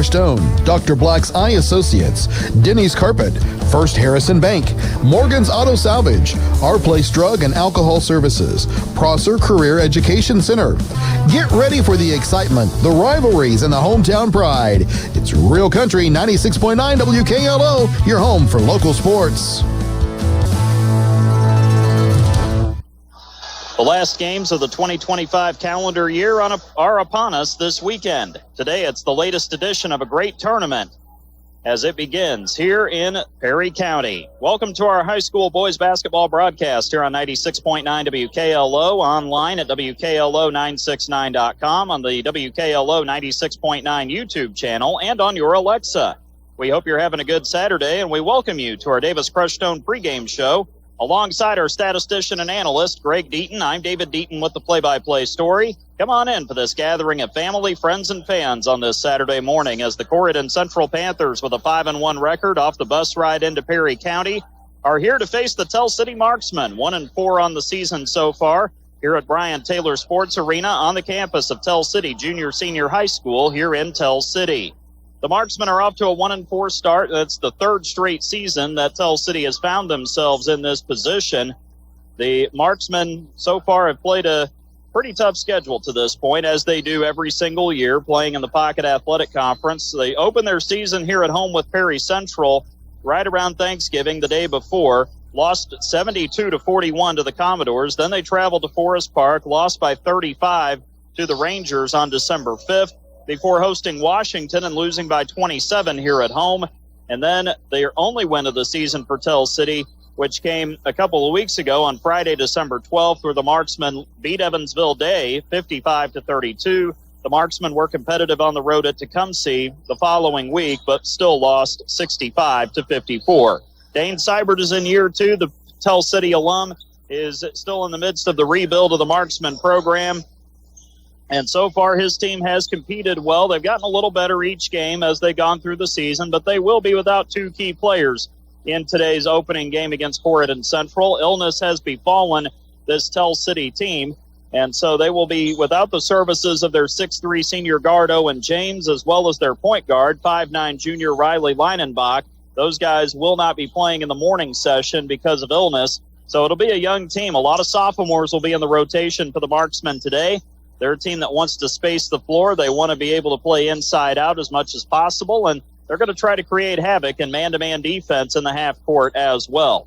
Stone, Dr. Black's Eye Associates, Denny's Carpet, First Harrison Bank, Morgan's Auto Salvage, Our Place Drug and Alcohol Services, Prosser Career Education Center. Get ready for the excitement, the rivalries, and the hometown pride. It's Real Country 96.9 WKLO, your home for local sports. The last games of the 2025 calendar year are upon us this weekend. Today, it's the latest edition of a great tournament as it begins here in Perry County. Welcome to our high school boys basketball broadcast here on 96.9 WKLO, online at WKLO969.com, on the WKLO 96.9 YouTube channel, and on your Alexa. We hope you're having a good Saturday, and we welcome you to our Davis Crushstone pregame show. Alongside our statistician and analyst, Greg Deaton, I'm David Deaton with the play-by-play story. Come on in for this gathering of family, friends, and fans on this Saturday morning as the Corydon Central Panthers, with a 5-1 record off the bus ride into Perry County, are here to face the Tell City Marksmen, 1-4 on the season so far, here at Brian Taylor Sports Arena on the campus of Tell City Junior-Senior High School here in Tell City. The Marksmen are off to a 1-4 start. That's the third straight season that Tell City has found themselves in this position. The Marksmen so far have played a pretty tough schedule to this point, as they do every single year, playing in the Pocket Athletic Conference. They opened their season here at home with Perry Central right around Thanksgiving the day before, lost 72-41 to the Commodores. Then they traveled to Forest Park, lost by 35 to the Rangers on December 5th. Before hosting Washington and losing by 27 here at home. And then their only win of the season for Tell City, which came a couple of weeks ago on Friday, December 12th, where the Marksmen beat Evansville Day 55-32. The Marksmen were competitive on the road at Tecumseh the following week, but still lost 65-54. Dane Seibert is in year two. The Tell City alum is still in the midst of the rebuild of the Marksmen program. And so far, his team has competed well. They've gotten a little better each game as they've gone through the season, but they will be without two key players in today's opening game against Corydon Central. Illness has befallen this Tell City team, and so they will be without the services of their 6'3 senior guard Owen James, as well as their point guard, 5'9 junior Riley Leinenbach. Those guys will not be playing in the morning session because of illness, so it'll be a young team. A lot of sophomores will be in the rotation for the Marksmen today. They're a team that wants to space the floor. They want to be able to play inside out as much as possible, and they're going to try to create havoc and man-to-man defense in the half court as well.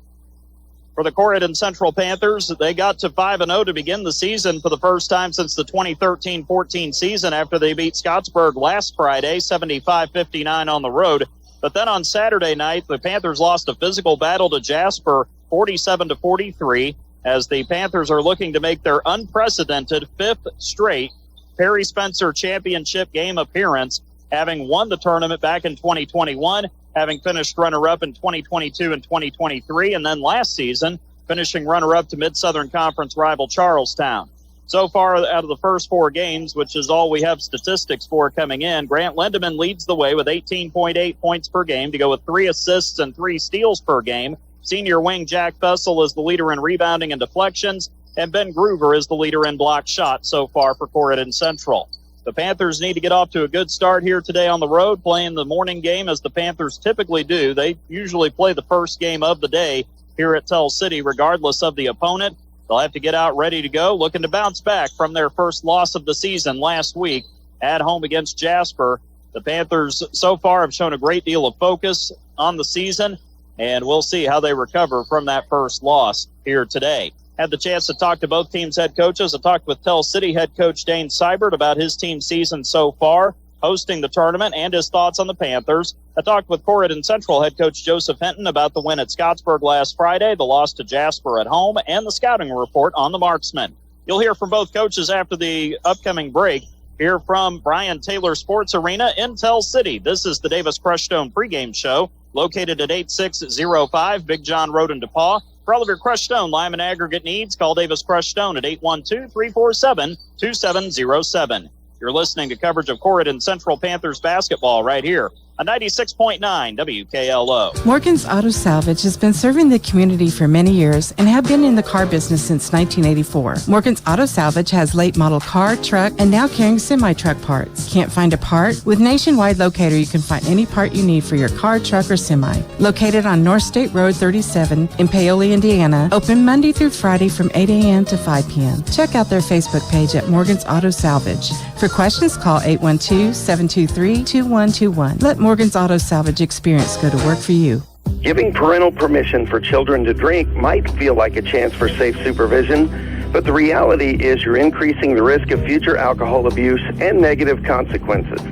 For the Corydon Central Panthers, they got to 5-0 to begin the season for the first time since the 2013-14 season after they beat Scottsburg last Friday, 75-59 on the road. But then on Saturday night, the Panthers lost a physical battle to Jasper, 47-43. As the Panthers are looking to make their unprecedented fifth straight Perry Spencer Championship game appearance, having won the tournament back in 2021, having finished runner-up in 2022 and 2023, and then last season finishing runner-up to Mid-Southern Conference rival Charlestown. So far, out of the first four games, which is all we have statistics for coming in, Grant Lindemann leads the way with 18.8 points per game to go with 3 assists and 3 steals per game. Senior wing Jack Fessel is the leader in rebounding and deflections, and Ben Groover is the leader in block shots so far for Corydon Central. The Panthers need to get off to a good start here today on the road, playing the morning game as the Panthers typically do. They usually play the first game of the day here at Tell City, regardless of the opponent. They'll have to get out ready to go, looking to bounce back from their first loss of the season last week at home against Jasper. The Panthers so far have shown a great deal of focus on the season, and we'll see how they recover from that first loss here today. Had the chance to talk to both teams' head coaches. I talked with Tell City head coach Dane Seibert about his team's season so far, hosting the tournament, and his thoughts on the Panthers. I talked with Corydon Central head coach Joseph Hinton about the win at Scottsburg last Friday, the loss to Jasper at home, and the scouting report on the Marksmen. You'll hear from both coaches after the upcoming break. Here from Brian Taylor Sports Arena in Tell City. This is the Davis Crushstone pregame show, located at 8605 Big John Road in DePaul. For all of your Crushstone lime and aggregate needs, call Davis Crushstone at 812-347-2707. You're listening to coverage of Corydon Central Panthers basketball right here on 96.9 WKLO. Morgan's Auto Salvage has been serving the community for many years and have been in the car business since 1984. Morgan's Auto Salvage has late model car, truck, and now carrying semi-truck parts. Can't find a part? With Nationwide Locator, you can find any part you need for your car, truck, or semi. Located on North State Road 37 in Paoli, Indiana. Open Monday through Friday from 8 a.m. to 5 p.m. Check out their Facebook page at Morgan's Auto Salvage. For questions, call 812-723-2121. Let Morgan's Auto Salvage experience go to work for you. Giving parental permission for children to drink might feel like a chance for safe supervision, but the reality is you're increasing the risk of future alcohol abuse and negative consequences.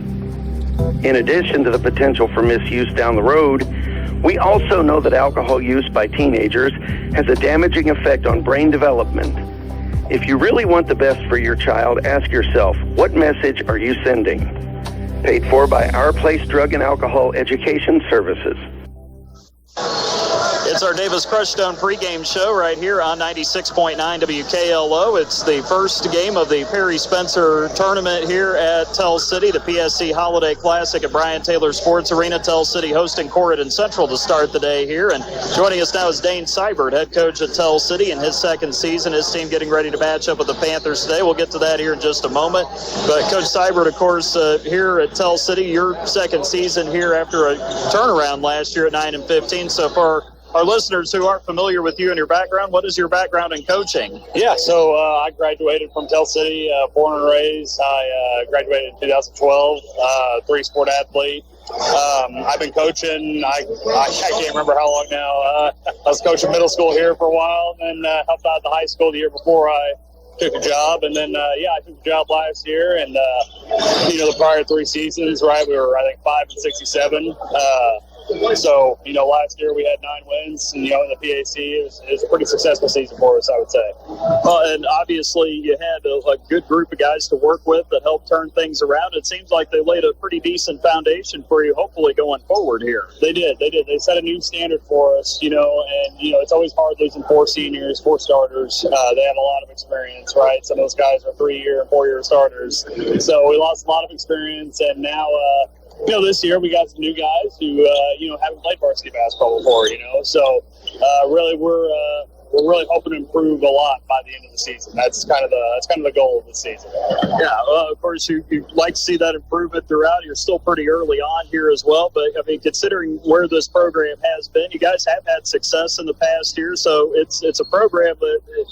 In addition to the potential for misuse down the road, we also know that alcohol use by teenagers has a damaging effect on brain development. If you really want the best for your child, ask yourself, what message are you sending? Paid for by Our Place Drug and Alcohol Education Services. It's our Davis Crushstone pregame show right here on 96.9 WKLO. It's the first game of the Perry Spencer tournament here at Tell City, the PSC Holiday Classic at Brian Taylor Sports Arena. Tell City hosting Corydon Central to start the day here. And joining us now is Dane Seibert, head coach at Tell City in his second season. His team getting ready to match up with the Panthers today. We'll get to that here in just a moment. But Coach Seibert, of course, here at Tell City, your second season here after a turnaround last year at 9-15. So for our listeners who aren't familiar with you and your background, what is your background in coaching? Yeah, so I graduated from Tell City, born and raised. I graduated in 2012, three-sport athlete. I've been coaching, I can't remember how long now. I was coaching middle school here for a while, and then helped out at the high school the year before I took a job. And then, I took a job last year, and, the prior 3 seasons, right, we were, I think, 5-67. So, last year we had 9 wins, and, in the PAC, it was a pretty successful season for us, I would say. Well, and obviously you had a good group of guys to work with that helped turn things around. It seems like they laid a pretty decent foundation for you, hopefully, going forward here. They did. They set a new standard for us, and, it's always hard losing 4 seniors, 4 starters. They have a lot of experience, right? Some of those guys are 3-year and 4-year starters. So we lost a lot of experience, and now, this year we got some new guys who, haven't played varsity basketball before, So really we're really hoping to improve a lot by the end of the season. That's kind of the goal of the season. Yeah, of course, you'd like to see that improvement throughout. You're still pretty early on here as well. But, considering where this program has been, you guys have had success in the past year. So it's a program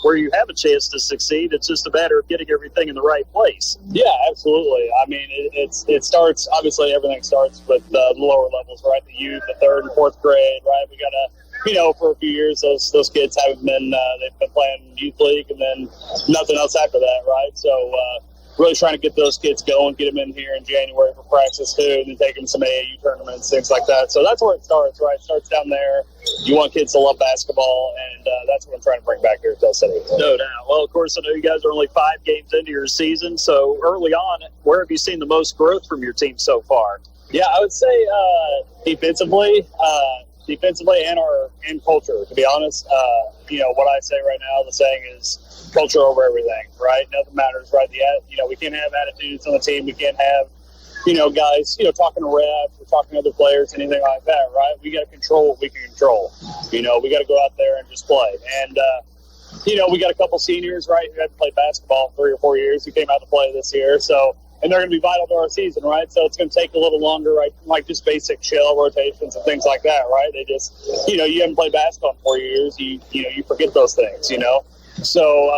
where you have a chance to succeed. It's just a matter of getting everything in the right place. Yeah, absolutely. I mean, it starts, obviously everything starts with the lower levels, right? The youth, the 3rd and 4th grade, right? We got to, for a few years, those kids haven't been, they've been playing youth league and then nothing else after that, right? So really trying to get those kids going, get them in here in January for practice too, and then take them to some AAU tournaments, things like that. So that's where it starts, right? It starts down there. You want kids to love basketball, and that's what I'm trying to bring back here at Tell City. No doubt. Well, of course, I know you guys are only 5 games into your season, so early on, where have you seen the most growth from your team so far? Yeah, I would say defensively and culture, to be honest. What I say right now, the saying is culture over everything, right? Nothing matters, right? We can't have attitudes on the team. We can't have, guys, talking to refs or talking to other players, anything like that, right? We got to control what we can control. We got to go out there and just play. And, we got a couple seniors, right, who haven't played basketball in 3 or 4 years who came out to play this year. So, and they're going to be vital to our season, right? So it's going to take a little longer, right? Like just basic shell rotations and things like that, right? They just, you haven't played basketball in 4 years. You forget those things, So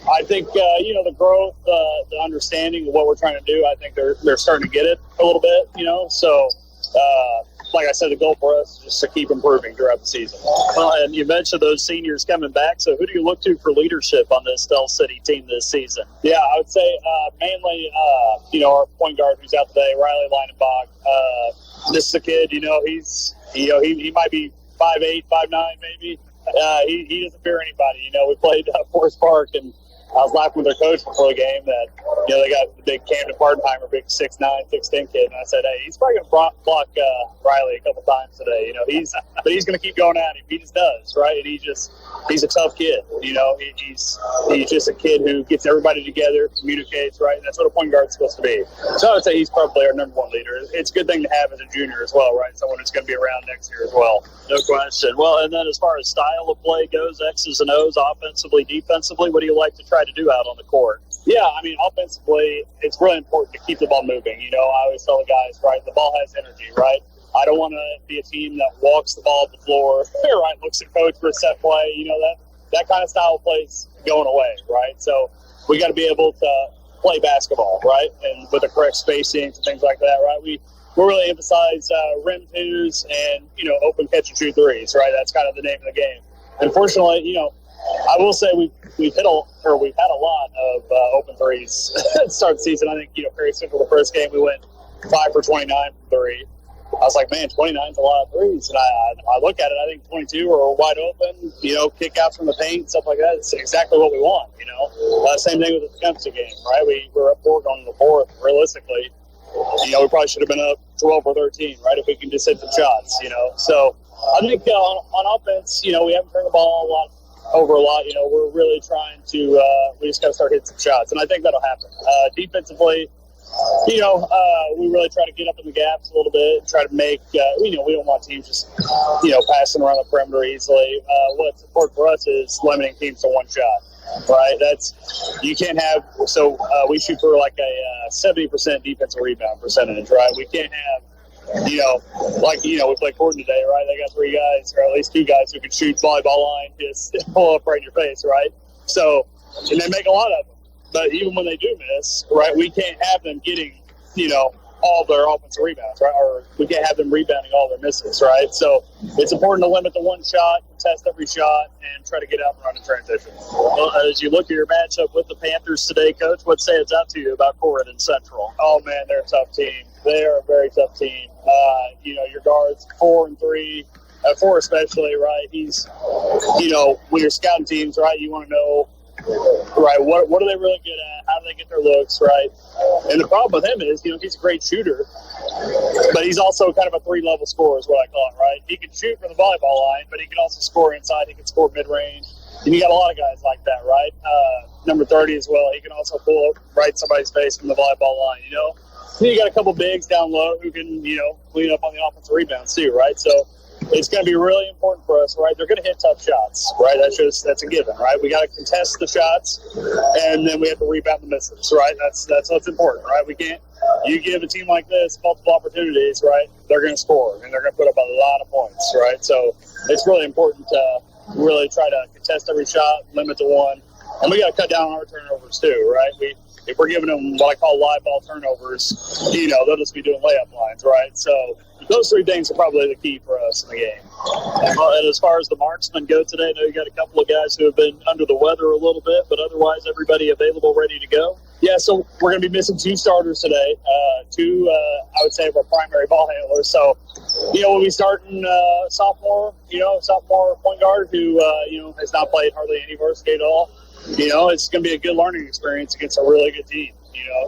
I think, the growth, the understanding of what we're trying to do, I think they're starting to get it a little bit, So, like I said, the goal for us is just to keep improving throughout the season. Well, and you mentioned those seniors coming back. So who do you look to for leadership on this Tell City team this season? Yeah, I would say mainly, our point guard who's out today, Riley Leinenbach. This is a kid, he might be 5'8", 5'9", maybe. He doesn't fear anybody. We played Forest Park, and I was laughing with their coach before the game that, they got the big Camden Bardenheimer, big 6'9", 6'10" kid. And I said, hey, he's probably going to block Riley a couple times today. But he's going to keep going at him. He just does, right? And he's a tough kid. He's just a kid who gets everybody together, communicates, right? And that's what a point guard's supposed to be. So I would say he's probably our number one leader. It's a good thing to have as a junior as well, right? Someone who's going to be around next year as well. No question. Well, and then as far as style of play goes, X's and O's, offensively, defensively, what do you like to try to do out on the court? Yeah, offensively, it's really important to keep the ball moving. I always tell the guys, right, the ball has energy, right? I don't want to be a team that walks the ball up the floor, right, looks at coach for a set play. That kind of style of play is going away, right? So we got to be able to play basketball, right, and with the correct spacing and things like that, right? We really emphasize rim twos and, open catch and shoot threes, right? That's kind of the name of the game. Unfortunately, I will say we've had a lot of open threes to start the season. I think, Perry Central, the first game, we went 5 for 29 from three. I was like, man, 29 is a lot of threes. And I look at it, I think 22 are wide open, kick out from the paint, stuff like that. It's exactly what we want, Same thing with the Tecumseh game, right? We were up 4 going to the fourth. Realistically, we probably should have been up 12 or 13, right, if we can just hit some shots, So I think on offense, we haven't turned the ball over a lot. We're really trying to we just got to start hitting some shots, and I think that'll happen. Defensively, we really try to get up in the gaps a little bit, try to make, we don't want teams just, passing around the perimeter easily. What's important for us is limiting teams to one shot, right? You can't have, we shoot for like a 70% defensive rebound percentage, right? We can't have, we play Corydon today, right? They got 3 guys, or at least 2 guys who can shoot volleyball line, just pull up right in your face, right? So, and they make a lot of them. But even when they do miss, right, we can't have them getting, all their offensive rebounds, right? Or we can't have them rebounding all their misses, right? So it's important to limit the one shot, test every shot, and try to get out and run in transition. Well, as you look at your matchup with the Panthers today, Coach, what stands out to you about Corydon Central? Oh, man, they're a tough team. They are a very tough team. Your guards, 4 and 3, 4 especially, right? He's, when you're scouting teams, right, you want to know, right, what are they really good at? How do they get their looks, right? And the problem with him is, he's a great shooter, but he's also kind of a 3-level scorer is what I call it, right? He can shoot from the volleyball line, but he can also score inside. He can score mid-range. And you got a lot of guys like that, right? Number 30 as well. He can also pull up right somebody's face from the volleyball line, Then you got a couple bigs down low who can, clean up on the offensive rebounds too, right? So it's going to be really important for us, right? They're going to hit tough shots, right? That's a given, right? We got to contest the shots, and then we have to rebound the misses, right? That's what's important, right? We can't. You give a team like this multiple opportunities, right? They're going to score, and they're going to put up a lot of points, right? So it's really important to really try to contest every shot, limit to one, and we got to cut down on our turnovers too, right? If we're giving them what I call live ball turnovers, they'll just be doing layup lines, right? So those 3 things are probably the key for us in the game. Well, and as far as the marksmen go today, I know you got a couple of guys who have been under the weather a little bit, but otherwise everybody available, ready to go? Yeah, so we're going to be missing 2 starters today, 2, I would say, of our primary ball handlers. So, we'll be starting sophomore point guard who, has not played hardly any varsity at all. It's going to be a good learning experience against a really good team,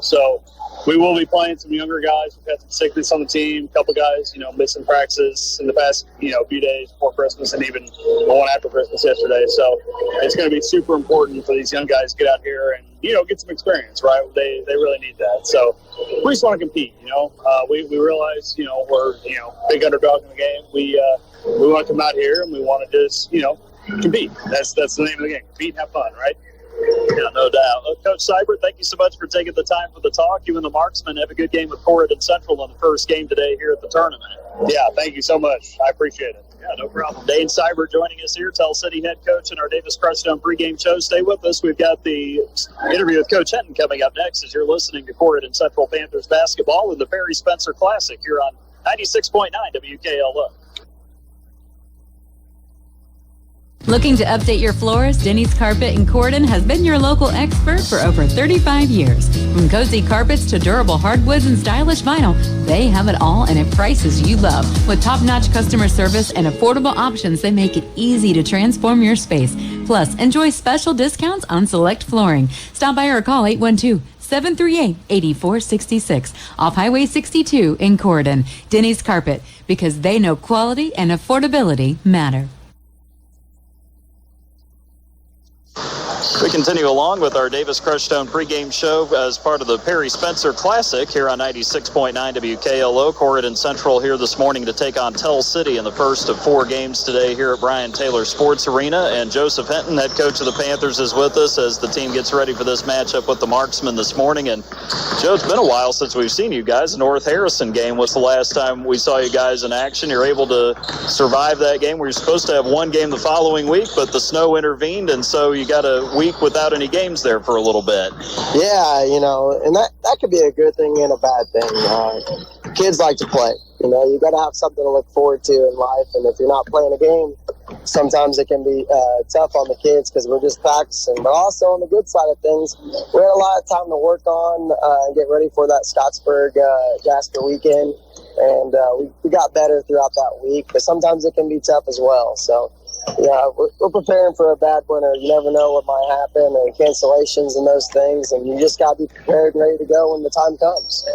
So we will be playing some younger guys. We've had some sickness on the team, a couple guys, missing practices in the past, few days before Christmas and even the one after Christmas yesterday. So it's going to be super important for these young guys to get out here and, get some experience, right? They really need that. So we just want to compete, We realize, we're, big underdog in the game. We want to come out here and we want to just, compete. That's the name of the game. Compete and have fun, right? Yeah, no doubt. Coach Seibert, thank you so much for taking the time for the talk. You and the marksmen have a good game with Corydon Central in the first game today here at the tournament. Yeah, thank you so much. I appreciate it. Yeah, no problem. Dane Seibert joining us here, Tell City head coach in our Davis Creststone pregame show. Stay with us. We've got the interview with Coach Henton coming up next as you're listening to Corydon Central Panthers basketball in the Perry Spencer Classic here on 96.9 WKLO. Looking to update your floors? Denny's Carpet in Corydon has been your local expert for over 35 years. From cozy carpets to durable hardwoods and stylish vinyl, they have it all and at prices you love. With top-notch customer service and affordable options, they make it easy to transform your space. Plus, enjoy special discounts on select flooring. Stop by or call 812-738-8466 off Highway 62 in Corydon. Denny's Carpet, because they know quality and affordability matter. We continue along with our Davis Crushstone pregame show as part of the Perry Spencer Classic here on 96.9 WKLO. Corydon Central here this morning to take on Tell City in the first of 4 games today here at Brian Taylor Sports Arena. And Joseph Hinton, head coach of the Panthers, is with us as the team gets ready for this matchup with the Marksmen this morning. And Joe, it's been a while since we've seen you guys. The North Harrison game was the last time we saw you guys in action. You're able to survive that game. We were supposed to have one game the following week, but the snow intervened, and so you got a week without any games there for a little bit. Yeah, and that could be a good thing and a bad thing. Kids like to play. You got to have something to look forward to in life, and if you're not playing a game, sometimes it can be tough on the kids because we're just practicing. But also on the good side of things, we had a lot of time to work on and get ready for that Scottsburg Jasper weekend, and we got better throughout that week, but sometimes it can be tough as well. So yeah, we're preparing for a bad winter. You never know what might happen, and cancellations and those things, and you just got to be prepared and ready to go when the time comes.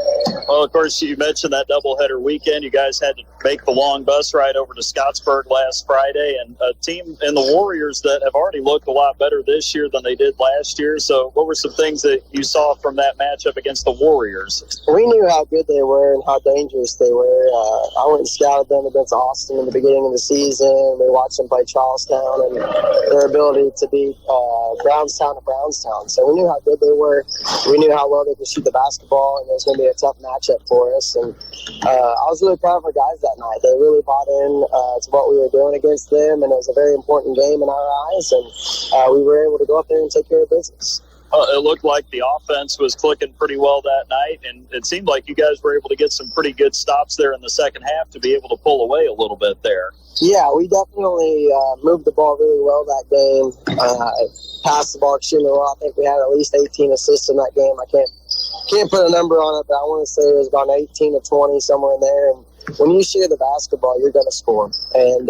Well, of course, you mentioned that doubleheader weekend. You guys had to make the long bus ride over to Scottsburg last Friday, and a team in the Warriors that have already looked a lot better this year than they did last year. So what were some things that you saw from that matchup against the Warriors? We knew how good they were and how dangerous they were. I went and scouted them against Austin in the beginning of the season. We watched them play Charlestown and their ability to beat Brownstown to Brownstown. So we knew how good they were. We knew how well they could shoot the basketball, and it was going to be a tough matchup for us. And I was really proud of our guys that night. They really bought in to what we were doing against them, and it was a very important game in our eyes. And we were able to go up there and take care of business. It looked like the offense was clicking pretty well that night, and it seemed like you guys were able to get some pretty good stops there in the second half to be able to pull away a little bit there. Yeah, we definitely moved the ball really well that game. Passed the ball extremely well. I think we had at least 18 assists in that game. I can't put a number on it, but I want to say it was about 18 to 20, somewhere in there. And when you share the basketball, you're going to score. And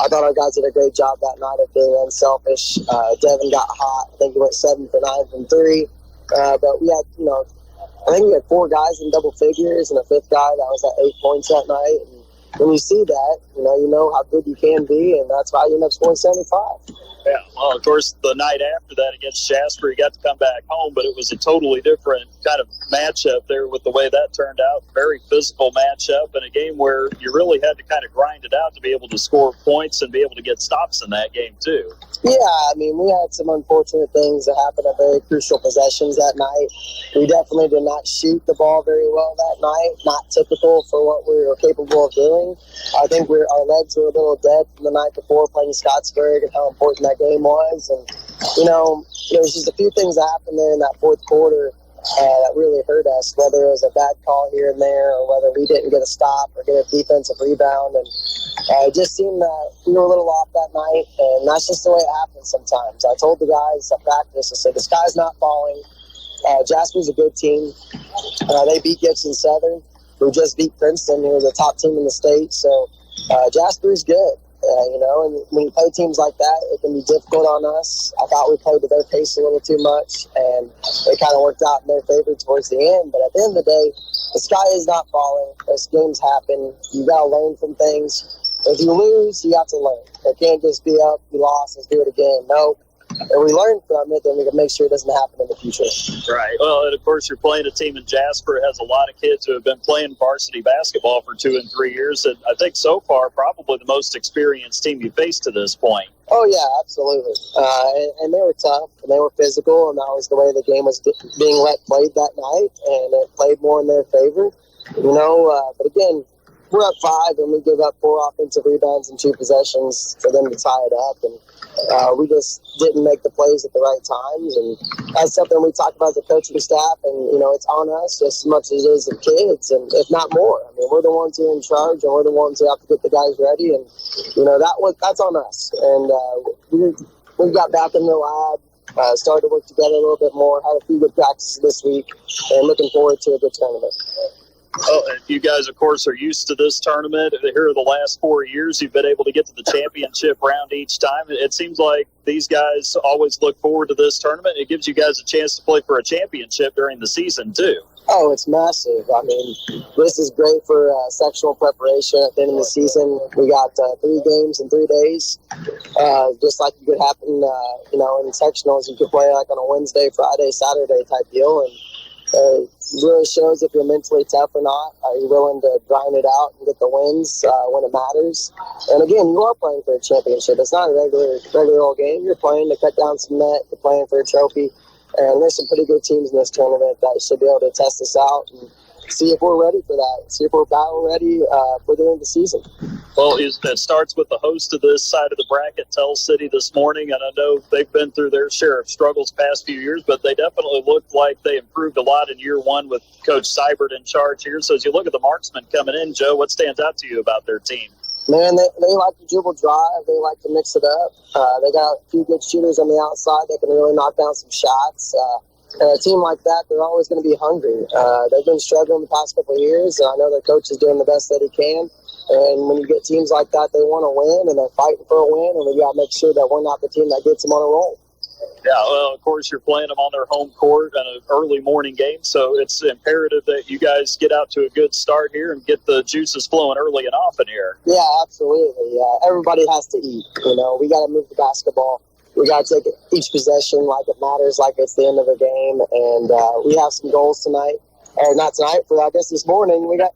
I thought our guys did a great job that night of being unselfish. Devin got hot. I think he went 7 for 9 from 3. But we had, I think we had 4 guys in double figures and a 5th guy that was at 8 points that night. And when you see that, you know how good you can be, and that's why you end up scoring 75. Yeah, well, of course, the night after that against Jasper, he got to come back home, but it was a totally different kind of matchup there with the way that turned out. Very physical matchup, and a game where you really had to kind of grind it out to be able to score points and be able to get stops in that game, too. Yeah, I mean, we had some unfortunate things that happened at very crucial possessions that night. We definitely did not shoot the ball very well that night, not typical for what we were capable of doing. I think our legs were a little dead from the night before playing Scottsburg and how important that game was. And, there's just a few things that happened there in that fourth quarter that really hurt us, whether it was a bad call here and there or whether we didn't get a stop or get a defensive rebound. And it just seemed that we were a little off that night, and that's just the way it happens sometimes. I told the guys at practice, I said, the sky's not falling. Jasper's a good team. They beat Gibson Southern, who just beat Princeton, who was a top team in the state. So Jasper's good. And when you play teams like that, it can be difficult on us. I thought we played to their pace a little too much, and it kind of worked out in their favor towards the end. But at the end of the day, the sky is not falling. Those games happen. You got to learn from things. If you lose, you have to learn. It can't just be up, you lost, let's do it again. Nope. If we learn from it, then we can make sure it doesn't happen in the future. Right. Well, and of course, you're playing a team in Jasper. It has a lot of kids who have been playing varsity basketball for 2 and 3 years. And I think so far, probably the most experienced team you faced to this point. Oh, yeah, absolutely. And they were tough, and they were physical, and that was the way the game was being played that night, and it played more in their favor. But again, we're up 5 and we give up 4 offensive rebounds and 2 possessions for them to tie it up. And we just didn't make the plays at the right times. And that's something we talk about as a coaching staff. And, it's on us just as much as it is the kids, and if not more. I mean, we're the ones who are in charge, and we're the ones who have to get the guys ready. And, that's on us. And we got back in the lab. Started to work together a little bit more, had a few good practices this week, and looking forward to a good tournament. Well, and you guys, of course, are used to this tournament. Here are the last 4 years. You've been able to get to the championship round each time. It seems like these guys always look forward to this tournament. It gives you guys a chance to play for a championship during the season, too. Oh, it's massive. I mean, this is great for sectional preparation at the end of the season. We got 3 games in 3 days. Just like it could happen, in sectionals, you could play like on a Wednesday, Friday, Saturday type deal. And it really shows if you're mentally tough or not. Are you willing to grind it out and get the wins when it matters? And again, you are playing for a championship. It's not a regular old game. You're playing to cut down some net. You're playing for a trophy. And there's some pretty good teams in this tournament that should be able to test us out and see if we're ready for that. See if we're battle ready for the end of the season. Well, it starts with the host of this side of the bracket, Tell City, this morning. And I know they've been through their share of struggles past few years, but they definitely looked like they improved a lot in year 1 with Coach Seibert in charge here. So as you look at the marksmen coming in, Joe, what stands out to you about their team? Man, they like to dribble drive. They like to mix it up. They got a few good shooters on the outside. They can really knock down some shots. And a team like that, they're always going to be hungry. They've been struggling the past couple of years, and I know their coach is doing the best that he can. And when you get teams like that, they want to win, and they're fighting for a win, and we got to make sure that we're not the team that gets them on a roll. Yeah, well, of course, you're playing them on their home court in an early morning game, so it's imperative that you guys get out to a good start here and get the juices flowing early and often here. Yeah, absolutely. Everybody has to eat. We got to move the basketball. We got to take each possession like it matters, like it's the end of the game. And we have some goals tonight, or not tonight, for I guess this morning. We got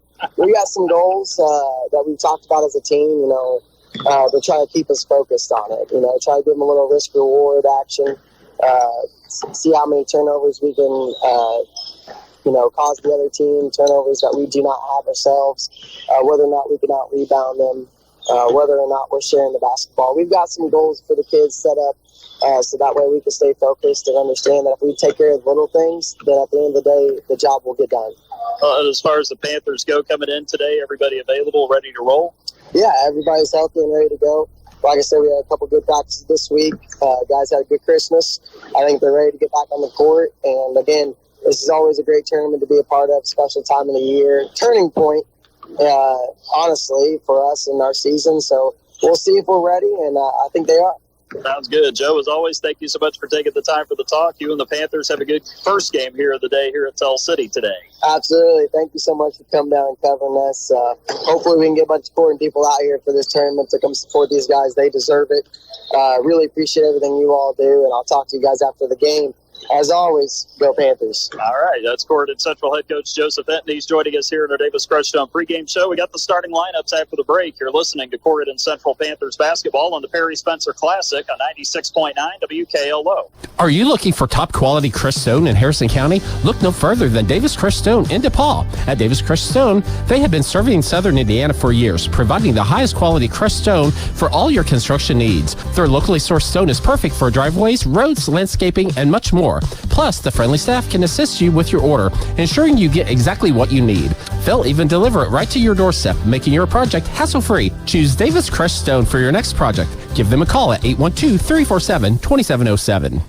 some goals that we talked about as a team. To try to keep us focused on it. Try to give them a little risk reward action. See how many turnovers we can, cause the other team, turnovers that we do not have ourselves, whether or not we can out-rebound them, whether or not we're sharing the basketball. We've got some goals for the kids set up so that way we can stay focused and understand that if we take care of the little things, then at the end of the day, the job will get done. As far as the Panthers go coming in today, everybody available, ready to roll? Yeah, everybody's healthy and ready to go. Like I said, we had a couple good practices this week. Guys had a good Christmas. I think they're ready to get back on the court. And again, this is always a great tournament to be a part of, special time of the year. Turning point, honestly, for us in our season. So we'll see if we're ready, and I think they are. Sounds good. Joe, as always, thank you so much for taking the time for the talk. You and the Panthers have a good first game here of the day here at Tell City today. Absolutely. Thank you so much for coming down and covering us. Hopefully we can get a bunch of important people out here for this tournament to come support these guys. They deserve it. Really appreciate everything you all do, and I'll talk to you guys after the game. As always, go Panthers. All right, that's Corydon Central head coach Joseph Enton. He's joining us here in our Davis Crutchstone pregame show. We got the starting lineups after the break. You're listening to Corydon Central Panthers basketball on the Perry Spencer Classic on 96.9 WKLO. Are you looking for top quality crushed stone in Harrison County? Look no further than Davis Crushed Stone in DePaul. At Davis Crushed Stone, they have been serving Southern Indiana for years, providing the highest quality crushed stone for all your construction needs. Their locally sourced stone is perfect for driveways, roads, landscaping, and much more. Plus, the friendly staff can assist you with your order, ensuring you get exactly what you need. They'll even deliver it right to your doorstep, making your project hassle-free. Choose Davis Crushed Stone for your next project. Give them a call at 812-347-2707.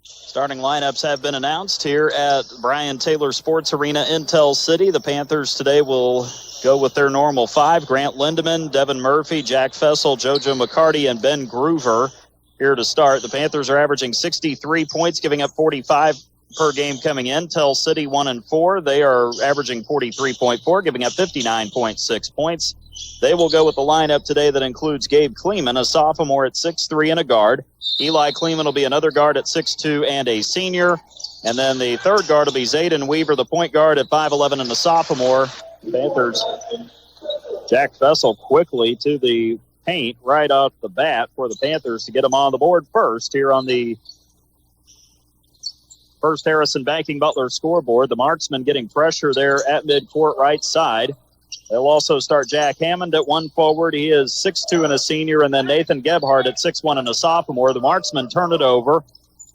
Starting lineups have been announced here at Brian Taylor Sports Arena in Tell City. The Panthers today will go with their normal 5. Grant Lindemann, Devin Murphy, Jack Fessel, JoJo McCarty, and Ben Groover here to start. The Panthers are averaging 63 points, giving up 45 per game coming in. Tell City 1-4. They are averaging 43.4, giving up 59.6 points. They will go with the lineup today that includes Gabe Kleeman, a sophomore at 6'3" and a guard. Eli Kleeman will be another guard at 6'2" and a senior. And then the third guard will be Zayden Weaver, the point guard at 5'11" and a sophomore. Panthers, Jack Fessel quickly to the paint right off the bat for the Panthers to get them on the board first here on the First Harrison Banking Butler scoreboard. The marksman getting pressure there at midcourt right side. They'll also start Jack Hammond at one forward. He is 6'2" and a senior, and then Nathan Gebhardt at 6'1" and a sophomore. The marksmen turn it over.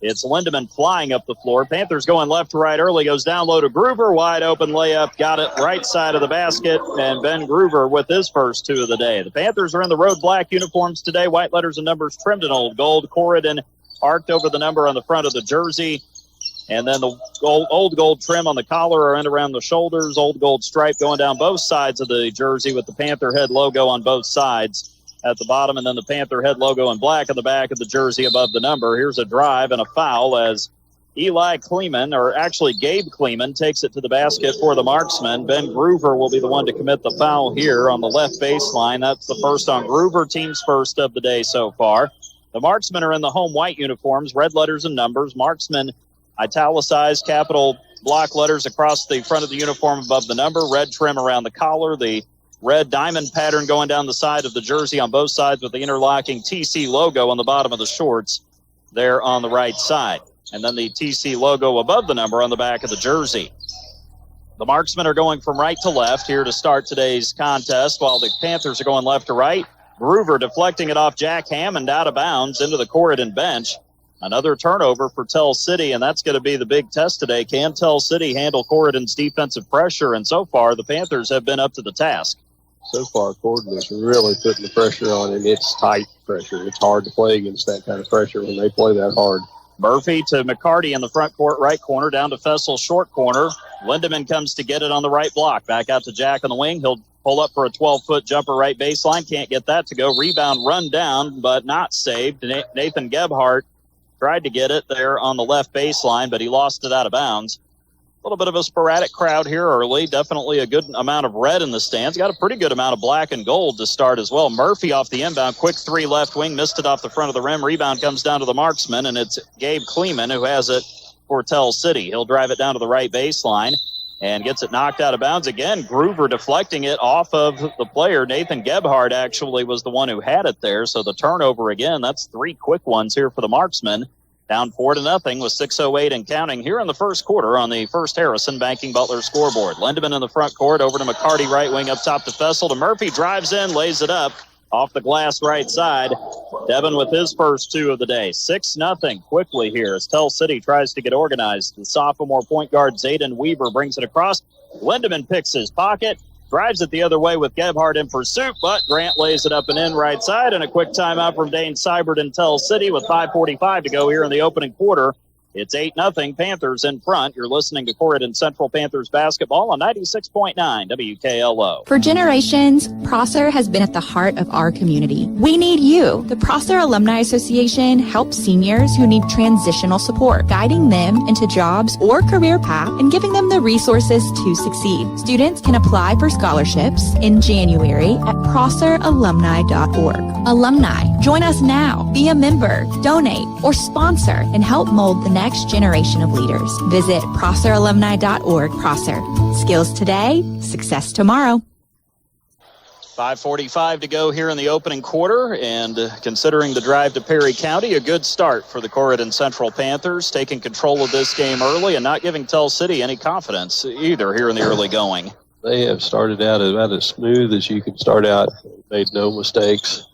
It's Lindemann flying up the floor. Panthers going left to right early. Goes down low to Groover. Wide open layup. Got it right side of the basket. And Ben Groover with his first 2 of the day. The Panthers are in the road black uniforms today. White letters and numbers trimmed in old gold. Corydon arced over the number on the front of the jersey. And then the old gold trim on the collar and around the shoulders. Old gold stripe going down both sides of the jersey with the Panther head logo on both sides at the bottom, and then the Panther head logo in black on the back of the jersey above the number. Here's a drive and a foul as Eli Kleeman, or actually Gabe Kleeman, takes it to the basket for the marksman. Ben Groover will be the one to commit the foul here on the left baseline. That's the first on Groover, team's first of the day so far. The marksmen are in the home white uniforms, red letters and numbers. Marksman italicized capital block letters across the front of the uniform above the number, red trim around the collar, the red diamond pattern going down the side of the jersey on both sides with the interlocking TC logo on the bottom of the shorts there on the right side. And then the TC logo above the number on the back of the jersey. The marksmen are going from right to left here to start today's contest while the Panthers are going left to right. Groover deflecting it off Jack Hammond out of bounds into the Corydon bench. Another turnover for Tell City, and that's going to be the big test today. Can Tell City handle Corydon's defensive pressure? And so far, the Panthers have been up to the task. So far, Corydon is really putting the pressure on, and it's tight pressure. It's hard to play against that kind of pressure when they play that hard. Murphy to McCarty in the front court, right corner, down to Fessel, short corner. Lindemann comes to get it on the right block. Back out to Jack on the wing. He'll pull up for a 12-foot jumper right baseline. Can't get that to go. Rebound run down, but not saved. Nathan Gebhardt tried to get it there on the left baseline, but he lost it out of bounds. A little bit of a sporadic crowd here early. Definitely a good amount of red in the stands. Got a pretty good amount of black and gold to start as well. Murphy off the inbound. Quick 3 left wing. Missed it off the front of the rim. Rebound comes down to the marksman, and it's Gabe Kleeman who has it for Tell City. He'll drive it down to the right baseline and gets it knocked out of bounds. Again, Groover deflecting it off of the player. Nathan Gebhardt actually was the one who had it there. So the turnover again, that's 3 quick ones here for the marksman. Down 4-0 with 6:08 and counting here in the first quarter on the First Harrison Banking Butler scoreboard. Lindemann in the front court, over to McCarty, right wing up top to Fessel. To Murphy, drives in, lays it up off the glass right side. Devin with his first 2 of the day. 6-0 quickly here as Tell City tries to get organized. The sophomore point guard Zayden Weaver brings it across. Lindemann picks his pocket. Drives it the other way with Gebhardt in pursuit, but Grant lays it up and in right side. And a quick timeout from Dane Seibert in Tell City with 5:45 to go here in the opening quarter. It's 8-0 Panthers in front. You're listening to Corydon Central Panthers basketball on 96.9 WKLO. For generations, Prosser has been at the heart of our community. We need you. The Prosser Alumni Association helps seniors who need transitional support, guiding them into jobs or career path and giving them the resources to succeed. Students can apply for scholarships in January at prosseralumni.org. Alumni, join us now. Be a member, donate, or sponsor and help mold the next generation of leaders. Visit prosseralumni.org. Prosser. Skills today, success tomorrow. 5:45 to go here in the opening quarter, and considering the drive to Perry County, a good start for the Corydon Central Panthers, taking control of this game early and not giving Tell City any confidence either here in the early going. They have started out about as smooth as you can start out. Made no mistakes,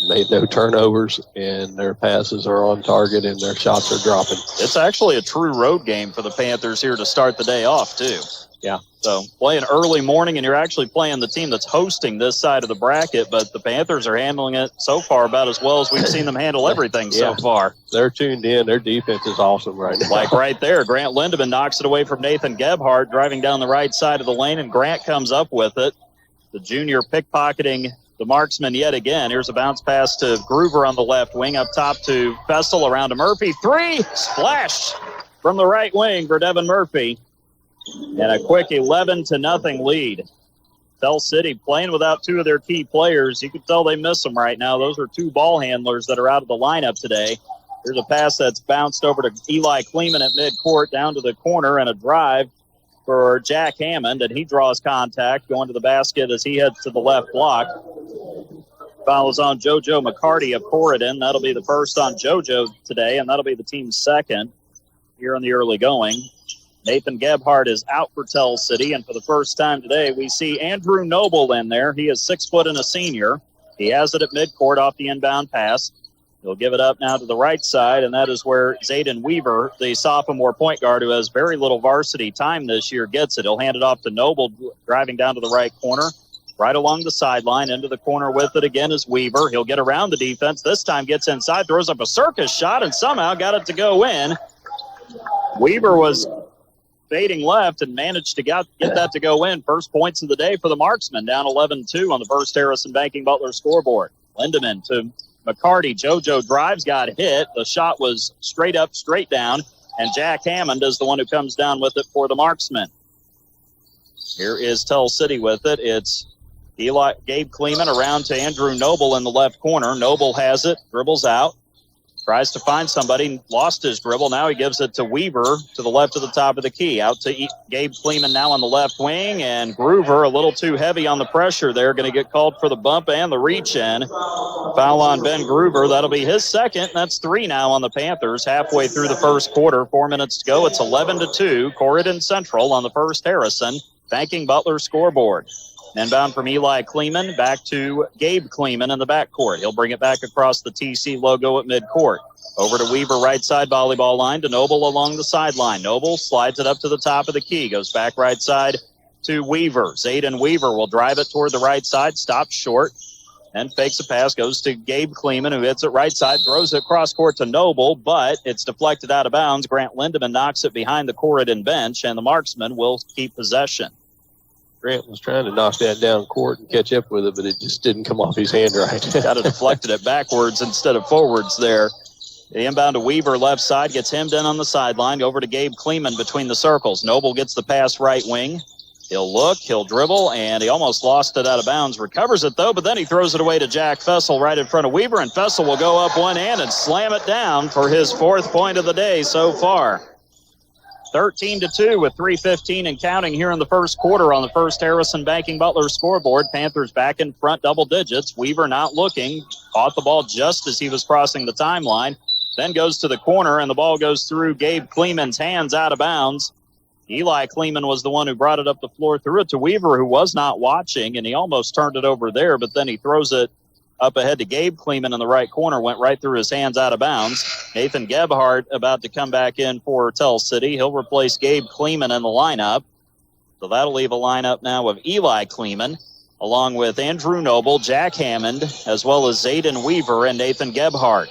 made no turnovers, and their passes are on target and their shots are dropping. It's actually a true road game for the Panthers here to start the day off, too. Yeah. So playing early morning, and you're actually playing the team that's hosting this side of the bracket, but the Panthers are handling it so far about as well as we've seen them handle everything so far. They're tuned in. Their defense is awesome right now. Like right there, Grant Lindemann knocks it away from Nathan Gebhardt, driving down the right side of the lane, and Grant comes up with it. The junior pickpocketing the marksman yet again. Here's a bounce pass to Groover on the left wing, up top to Fessel, around to Murphy. 3, splash from the right wing for Devin Murphy. And a quick 11-0 lead. Tell City playing without 2 of their key players. You can tell they miss them right now. Those are 2 ball handlers that are out of the lineup today. Here's a pass that's bounced over to Eli Kleeman at midcourt, down to the corner, and a drive for Jack Hammond, and he draws contact going to the basket as he heads to the left block. Follows on JoJo McCarty of Corydon. That'll be the first on JoJo today, and that'll be the team's second here in the early going. Nathan Gebhardt is out for Tell City, and for the first time today, we see Andrew Noble in there. He is 6 foot and a senior. He has it at midcourt off the inbound pass. He'll give it up now to the right side, and that is where Zayden Weaver, the sophomore point guard who has very little varsity time this year, gets it. He'll hand it off to Noble, driving down to the right corner, right along the sideline. Into the corner with it again is Weaver. He'll get around the defense. This time gets inside, throws up a circus shot, and somehow got it to go in. Weaver was fading left and managed to get that to go in. First points of the day for the marksman, down 11-2 on the First Harrison Banking Butler scoreboard. Lindemann to McCarty. JoJo drives, got hit. The shot was straight up, straight down, and Jack Hammond is the one who comes down with it for the marksman. Here is Tell City with it. It's Gabe Kleeman around to Andrew Noble in the left corner. Noble has it, dribbles out, tries to find somebody, lost his dribble. Now he gives it to Weaver to the left of the top of the key. Out to Gabe Kleeman now on the left wing, and Groover a little too heavy on the pressure there. Going to get called for the bump and the reach in. Foul on Ben Groover. That'll be his second. That's 3 now on the Panthers. Halfway through the first quarter, 4 minutes to go. It's 11-2. Corydon Central on the First Harrison Banking Butler scoreboard. Inbound from Eli Kleeman, back to Gabe Kleeman in the backcourt. He'll bring it back across the TC logo at midcourt. Over to Weaver, right side volleyball line, to Noble along the sideline. Noble slides it up to the top of the key, goes back right side to Weaver. Zayden Weaver will drive it toward the right side, stops short, and fakes a pass, goes to Gabe Kleeman, who hits it right side, throws it cross court to Noble, but it's deflected out of bounds. Grant Lindemann knocks it behind the Corydon bench, and the marksman will keep possession. Grant was trying to knock that down court and catch up with it, but it just didn't come off his hand right. Got it deflected it backwards instead of forwards there. The inbound to Weaver, left side, gets hemmed in on the sideline. Over to Gabe Kleeman between the circles. Noble gets the pass right wing. He'll look, he'll dribble, and he almost lost it out of bounds. Recovers it, though, but then he throws it away to Jack Fessel right in front of Weaver, and Fessel will go up one hand and slam it down for his 4th point of the day so far. 13-2 with 3:15 and counting here in the first quarter on the First Harrison Banking Butler scoreboard. Panthers back in front, double digits. Weaver not looking. Caught the ball just as he was crossing the timeline. Then goes to the corner, and the ball goes through Gabe Kleeman's hands out of bounds. Eli Kleeman was the one who brought it up the floor, threw it to Weaver, who was not watching, and he almost turned it over there, but then he throws it up ahead to Gabe Kleeman in the right corner, went right through his hands out of bounds. Nathan Gebhardt about to come back in for Tell City. He'll replace Gabe Kleeman in the lineup. So that'll leave a lineup now of Eli Kleeman, along with Andrew Noble, Jack Hammond, as well as Zayden Weaver and Nathan Gebhardt.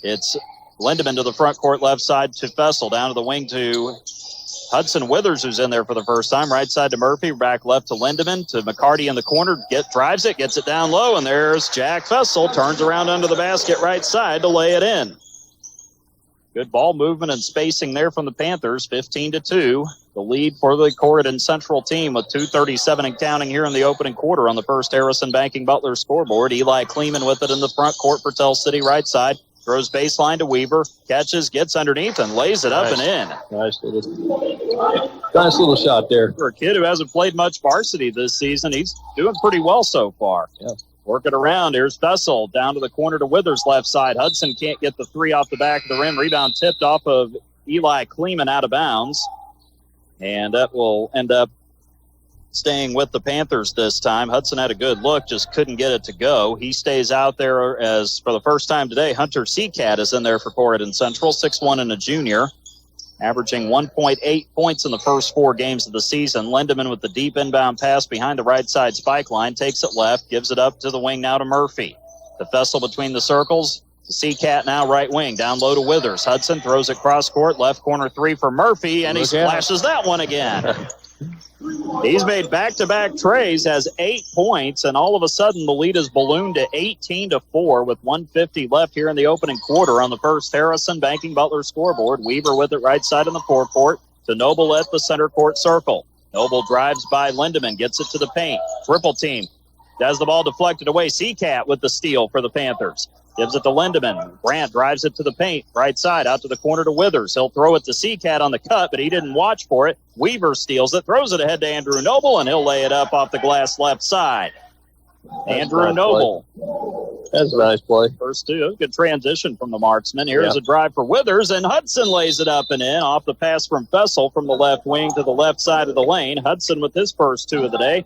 It's Lindemann to the front court, left side to Fessel, down to the wing to Hudson Withers, who's in there for the first time. Right side to Murphy, back left to Lindemann, to McCarty in the corner. Drives it, gets it down low, and there's Jack Fessel. Turns around under the basket right side to lay it in. Good ball movement and spacing there from the Panthers, 15-2. The lead for the Corydon Central team with 2:37 and counting here in the opening quarter on the First Harrison Banking Butler scoreboard. Eli Kleeman with it in the front court for Tell City, right side. Throws baseline to Weaver, catches, gets underneath, and lays it up and in. Nice little shot there. For a kid who hasn't played much varsity this season, he's doing pretty well so far. Yeah. Work it around. Here's Fessel down to the corner to Withers, left side. Hudson can't get the 3 off the back of the rim. Rebound tipped off of Eli Kleeman out of bounds. And that will end up staying with the Panthers this time. Hudson had a good look, just couldn't get it to go. He stays out there as, for the first time today, Hunter Seacat is in there for Corydon Central, 6'1" and a junior, averaging 1.8 points in the first 4 games of the season. Lindemann with the deep inbound pass behind the right side spike line, takes it left, gives it up to the wing now to Murphy. The Fessel between the circles. The Seacat now right wing, down low to Withers. Hudson throws it cross court, left corner 3 for Murphy, and he splashes that one again. He's made back-to-back trays, has 8 points, and all of a sudden the lead is ballooned to 18-4 with 1:50 left here in the opening quarter on the First Harrison Banking Butler scoreboard. Weaver with it right side in the forecourt to Noble at the center court circle. Noble drives by Lindemann, gets it to the paint. Triple team. Has the ball deflected away. Seacat with the steal for the Panthers. Gives it to Lindemann. Grant drives it to the paint. Right side out to the corner to Withers. He'll throw it to Seacat on the cut, but he didn't watch for it. Weaver steals it, throws it ahead to Andrew Noble, and he'll lay it up off the glass left side. Andrew Noble That's a nice play. First two. Good transition from the marksman. Here's a drive for Withers, and Hudson lays it up and in off the pass from Fessel from the left wing to the left side of the lane. Hudson with his first two of the day.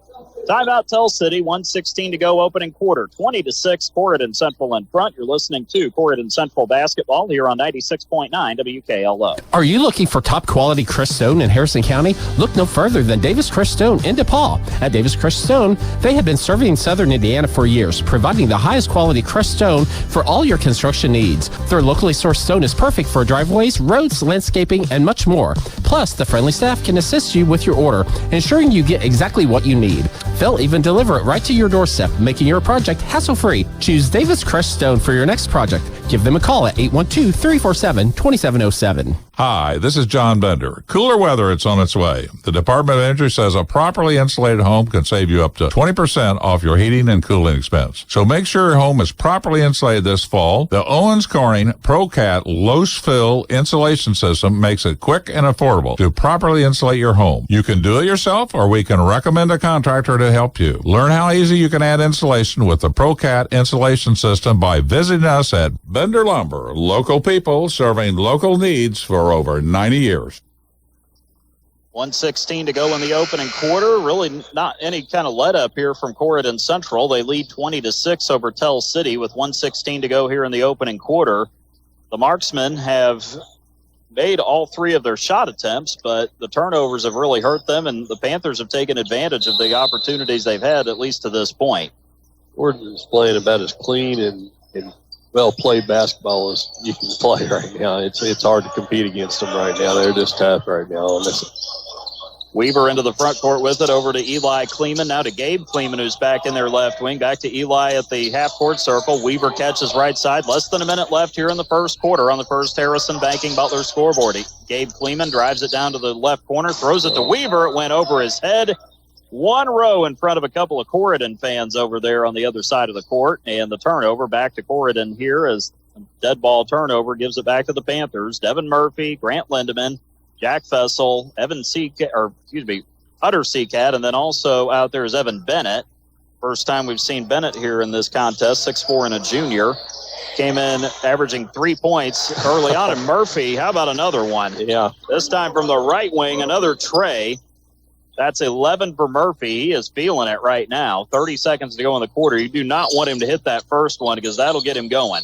Timeout, Tell City. 1:16 to go, opening quarter. 20-6, Corydon Central in front. You're listening to Corydon Central basketball here on 96.9 WKLO. Are you looking for top quality Crestone in Harrison County? Look no further than Davis Crestone in DePaul. At Davis Crestone, they have been serving Southern Indiana for years, providing the highest quality Crestone for all your construction needs. Their locally sourced stone is perfect for driveways, roads, landscaping, and much more. Plus, the friendly staff can assist you with your order, ensuring you get exactly what you need. They'll even deliver it right to your doorstep, making your project hassle-free. Choose Davis Crestone for your next project. Give them a call at 812-347-2707. Hi, this is John Bender. Cooler weather, it's on its way. The Department of Energy says a properly insulated home can save you up to 20% off your heating and cooling expense. So make sure your home is properly insulated this fall. The Owens Corning ProCat Low-Fill Insulation System makes it quick and affordable to properly insulate your home. You can do it yourself, or we can recommend a contractor to help you. Learn how easy you can add insulation with the ProCat Insulation System by visiting us at Bender Lumber. Local people serving local needs for over 90 years. 1:16 to go in the opening quarter. Really not any kind of let up here from Corydon Central. They lead 20-6 over Tell City with 1:16 to go here in the opening quarter. The marksmen have made all three of their shot attempts, but the turnovers have really hurt them, and the Panthers have taken advantage of the opportunities they've had, at least to this point. Corydon's playing about as clean and well-played basketball as you can play right now. It's hard to compete against them right now. They're just tough right now. Weaver into the front court with it, over to Eli Kleeman, now to Gabe Kleeman, who's back in their left wing. Back to Eli at the half-court circle. Weaver catches right side. Less than a minute left here in the first quarter on the First Harrison Banking Butler scoreboard. Gabe Kleeman drives it down to the left corner, throws it to Weaver. It went over his head. One row in front of a couple of Corydon fans over there on the other side of the court. And the turnover back to Corydon here as dead ball turnover gives it back to the Panthers. Devin Murphy, Grant Lindeman, Jack Fessel, Hutter Seacat, and then also out there is Evan Bennett. First time we've seen Bennett here in this contest, 6'4" and a junior. Came in averaging 3 points early on. And Murphy, how about another one? Yeah. This time from the right wing, another tray. That's 11 for Murphy. He is feeling it right now. 30 seconds to go in the quarter. You do not want him to hit that first one because that'll get him going.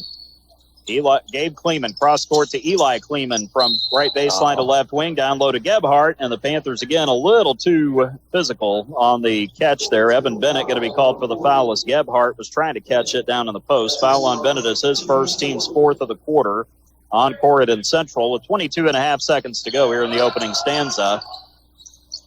Gabe Kleeman, cross court to Eli Kleeman from right baseline to left wing, down low to Gebhardt, and the Panthers again a little too physical on the catch there. Evan Bennett going to be called for the foul as Gebhardt was trying to catch it down in the post. Foul on Bennett is his first, team's fourth of the quarter on Corydon Central with 22 and a half seconds to go here in the opening stanza.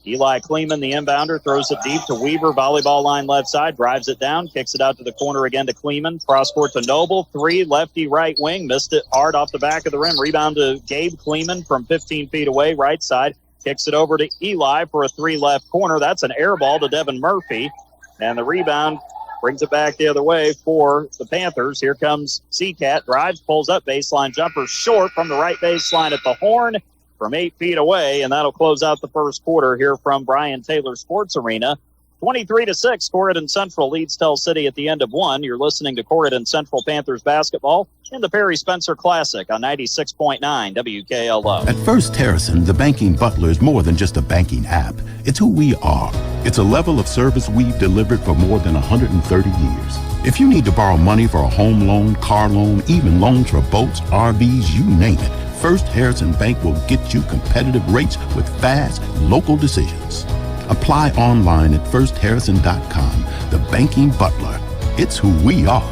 Eli Kleeman, the inbounder, throws it deep to Weaver, volleyball line left side, drives it down, kicks it out to the corner again to Kleeman. Cross court to Noble, three, lefty right wing, missed it hard off the back of the rim. Rebound to Gabe Kleeman from 15 feet away, right side, kicks it over to Eli for a three left corner. That's an air ball to Devin Murphy, and the rebound brings it back the other way for the Panthers. Here comes Seacat, drives, pulls up, baseline jumper short from the right baseline at the horn from 8 feet away, and that'll close out the first quarter here from Brian Taylor Sports Arena. 23-6, Corydon Central leads Tell City at the end of one. You're listening to Corydon Central Panthers basketball in the Perry Spencer Classic on 96.9 WKLO. At First Harrison, the Banking Butler is more than just a banking app. It's who we are. It's a level of service we've delivered for more than 130 years. If you need to borrow money for a home loan, car loan, even loans for boats, RVs, you name it, First Harrison Bank will get you competitive rates with fast, local decisions. Apply online at firstharrison.com. The Banking Butler. It's who we are.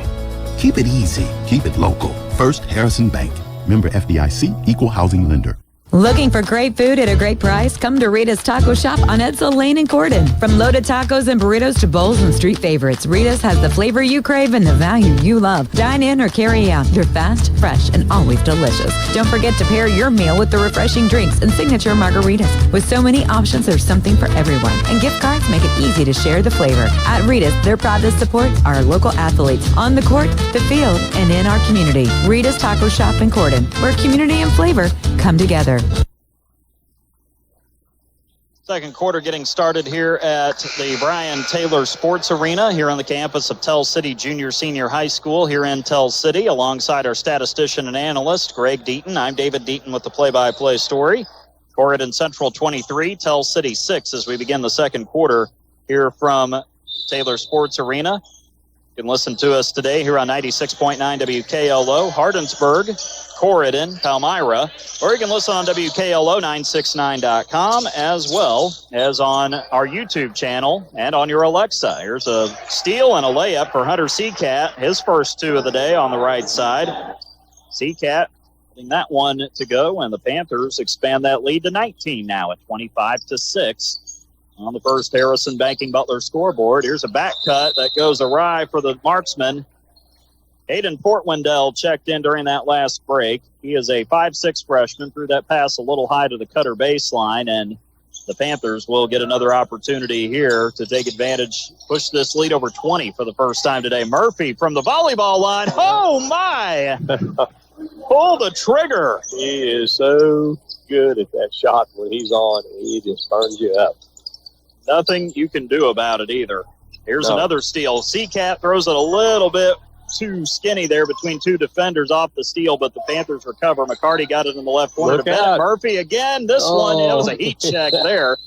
Keep it easy. Keep it local. First Harrison Bank. Member FDIC, Equal Housing Lender. Looking for great food at a great price? Come to Rita's Taco Shop on Edsel Lane in Corydon. From loaded tacos and burritos to bowls and street favorites, Rita's has the flavor you crave and the value you love. Dine in or carry out. They're fast, fresh, and always delicious. Don't forget to pair your meal with the refreshing drinks and signature margaritas. With so many options, there's something for everyone. And gift cards make it easy to share the flavor. At Rita's, they're proud to support our local athletes on the court, the field, and in our community. Rita's Taco Shop in Corydon, where community and flavor come together. Second quarter getting started here at the Brian Taylor Sports Arena here on the campus of Tell City Junior Senior High School here in Tell City, alongside our statistician and analyst, Greg Deaton. I'm David Deaton with the play-by-play story. Corydon Central 23, Tell City 6 as we begin the second quarter here from Taylor Sports Arena. You can listen to us today here on 96.9 WKLO, Hardinsburg, Corydon, Palmyra, or you can listen on WKLO969.com as well as on our YouTube channel and on your Alexa. Here's a steal and a layup for Hunter Seacat, his first two of the day on the right side. Seacat getting that one to go, and the Panthers expand that lead to 19 now at 25-6. On the first Harrison Banking Butler scoreboard, here's a back cut that goes awry for the marksman. Hayden Portwendell checked in during that last break. He is a 5'6" freshman, threw that pass a little high to the cutter baseline, and the Panthers will get another opportunity here to take advantage, push this lead over 20 for the first time today. Murphy from the volleyball line. Oh, my! Pull the trigger. He is so good at that shot when he's on. He just burns you up. Nothing you can do about it either. Here's another steal. Seacat throws it a little bit too skinny there between two defenders off the steal, but the Panthers recover. McCarty got it in the left corner to Bennett. Murphy again. This one, it was a heat check there.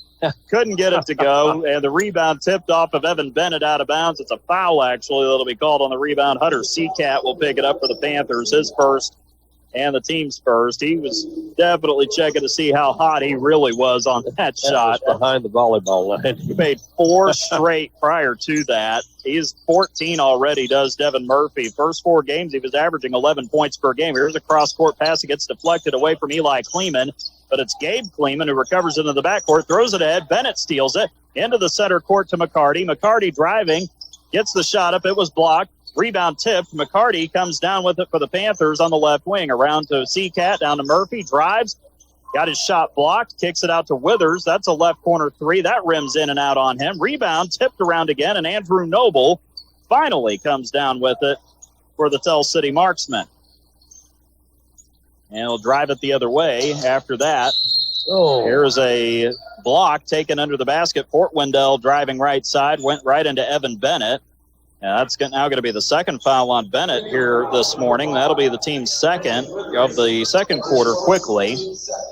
Couldn't get it to go, and the rebound tipped off of Evan Bennett out of bounds. It's a foul, actually, that'll be called on the rebound. Hunter Seacat will pick it up for the Panthers, his first and the team's first. He was definitely checking to see how hot he really was on that shot. Behind the volleyball line. He made 4 straight prior to that. He's 14 already, does Devin Murphy. First 4 games, he was averaging 11 points per game. Here's a cross-court pass. It gets deflected away from Eli Kleeman, but it's Gabe Kleeman who recovers into the backcourt, throws it ahead. Bennett steals it into the center court to McCarty. McCarty driving, gets the shot up. It was blocked. Rebound tipped. McCarty comes down with it for the Panthers on the left wing. Around to Seacat, down to Murphy. Drives. Got his shot blocked. Kicks it out to Withers. That's a left corner three. That rims in and out on him. Rebound tipped around again, and Andrew Noble finally comes down with it for the Tell City marksman. And he'll drive it the other way after that. Here's a block taken under the basket. Portwendell driving right side. Went right into Evan Bennett. That's now going to be the second foul on Bennett here this morning. That'll be the team's second of the second quarter quickly.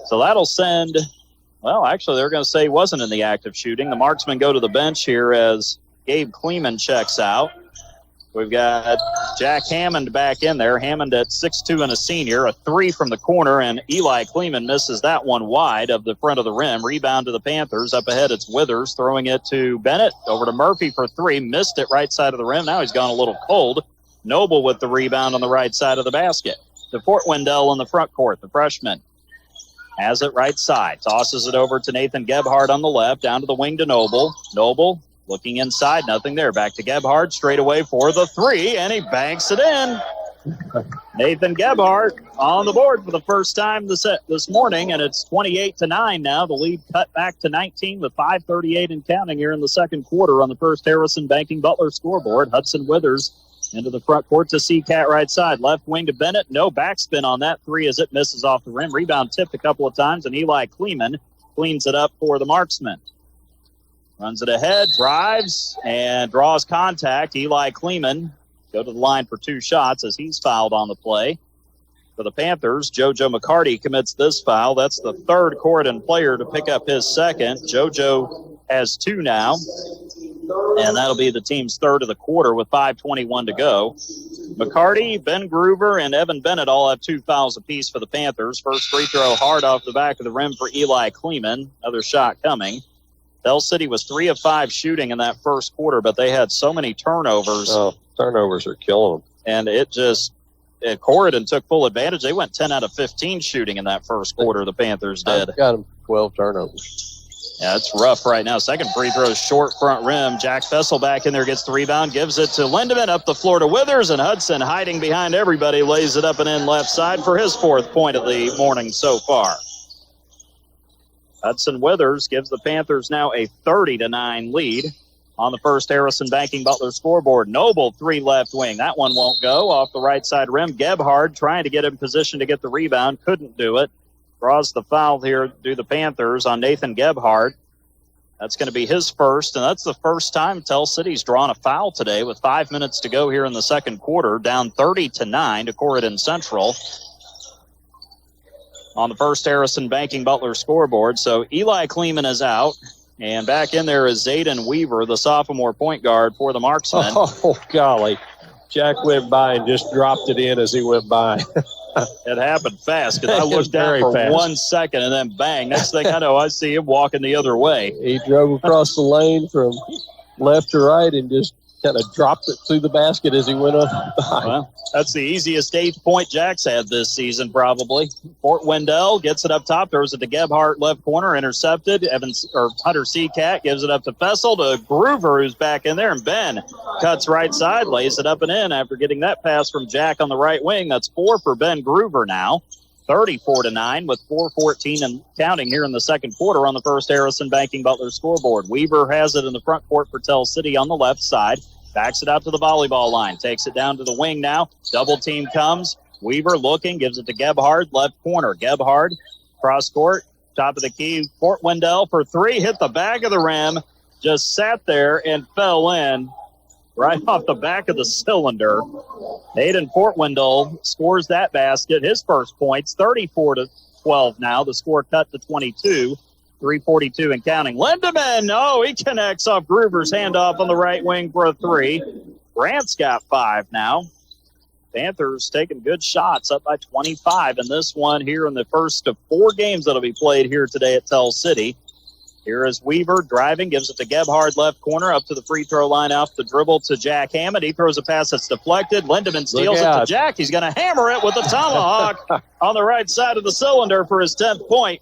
So that'll send, well, actually, they're going to say he wasn't in the act of shooting. The marksmen go to the bench here as Gabe Kleeman checks out. We've got Jack Hammond back in there. Hammond at 6'2" and a senior. A 3 from the corner, and Eli Kleeman misses that one wide of the front of the rim. Rebound to the Panthers. Up ahead, it's Withers throwing it to Bennett. Over to Murphy for 3. Missed it right side of the rim. Now he's gone a little cold. Noble with the rebound on the right side of the basket. To Portwendell in the front court, the freshman. Has it right side. Tosses it over to Nathan Gebhardt on the left. Down to the wing to Noble. Noble looking inside, nothing there. Back to Gebhardt, straight away for the 3, and he banks it in. Nathan Gebhardt on the board for the first time this morning, and it's 28-9 now. The lead cut back to 19 with 5:38 and counting here in the second quarter on the first Harrison Banking Butler scoreboard. Hudson Withers into the front court to Seacat right side. Left wing to Bennett. No backspin on that 3 as it misses off the rim. Rebound tipped a couple of times, and Eli Kleeman cleans it up for the marksman. Runs it ahead, drives, and draws contact. Eli Kleeman go to the line for 2 shots as he's fouled on the play. For the Panthers, JoJo McCarty commits this foul. That's the third Corydon player to pick up his second. JoJo has 2 now, and that'll be the team's third of the quarter with 5:21 to go. McCarty, Ben Groover, and Evan Bennett all have 2 fouls apiece for the Panthers. First free throw hard off the back of the rim for Eli Kleeman. Another shot coming. Tell City was 3 of 5 shooting in that first quarter, but they had so many turnovers. Oh, turnovers are killing them. And Corydon took full advantage. They went 10 out of 15 shooting in that first quarter, the Panthers did. I've got them 12 turnovers. Yeah, it's rough right now. Second free throw, short front rim. Jack Fessel back in there, gets the rebound, gives it to Lindemann, up the floor to Withers, and Hudson hiding behind everybody, lays it up and in left side for his 4th point of the morning so far. Hudson Withers gives the Panthers now a 30-9 lead on the first Harrison Banking Butler scoreboard. Noble 3 left wing. That one won't go off the right side rim. Gebhardt trying to get in position to get the rebound. Couldn't do it. Draws the foul here to the Panthers on Nathan Gebhardt. That's going to be his first, and that's the first time Tell City's drawn a foul today with 5 minutes to go here in the second quarter, down 30-9 to Corydon Central on the first Harrison Banking Butler scoreboard. So Eli Kleeman is out, and back in there is Zayden Weaver, the sophomore point guard for the Marksmen. Oh, golly. Jack went by and just dropped it in as he went by. It happened fast because I looked down for fast. 1 second and then bang. Next thing I know, I see him walking the other way. He drove across the lane from left to right and just kind of dropped it through the basket as he went up. Well, that's the easiest 8th point Jack's had this season, probably. Fort Wendell gets it up top. Throws it to Gebhardt, left corner, intercepted. Hunter Seacat gives it up to Fessel, to Groover, who's back in there, and Ben cuts right side, lays it up and in after getting that pass from Jack on the right wing. That's 4 for Ben Groover now. 34-9 with 4:14 and counting here in the second quarter on the first Harrison Banking Butler scoreboard. Weaver has it in the front court for Tell City on the left side. Backs it out to the volleyball line. Takes it down to the wing now. Double team comes. Weaver looking. Gives it to Gebhardt. Left corner. Gebhardt. Cross court. Top of the key. Fort Wendell for 3. Hit the back of the rim. Just sat there and fell in right off the back of the cylinder. Aiden Fort Wendell scores that basket. His first points. 34-12 now. The score cut to 22. 3:42 and counting. Lindemann, he connects off Groover's handoff on the right wing for a 3. Grant's got 5 now. Panthers taking good shots, up by 25 in this one here in the first of 4 games that'll be played here today at Tell City. Here is Weaver driving, gives it to Gebhardt, left corner, up to the free throw line, off the dribble to Jack Hammond. He throws a pass that's deflected. Lindemann steals it to Jack. He's going to hammer it with a tomahawk on the right side of the cylinder for his 10th point.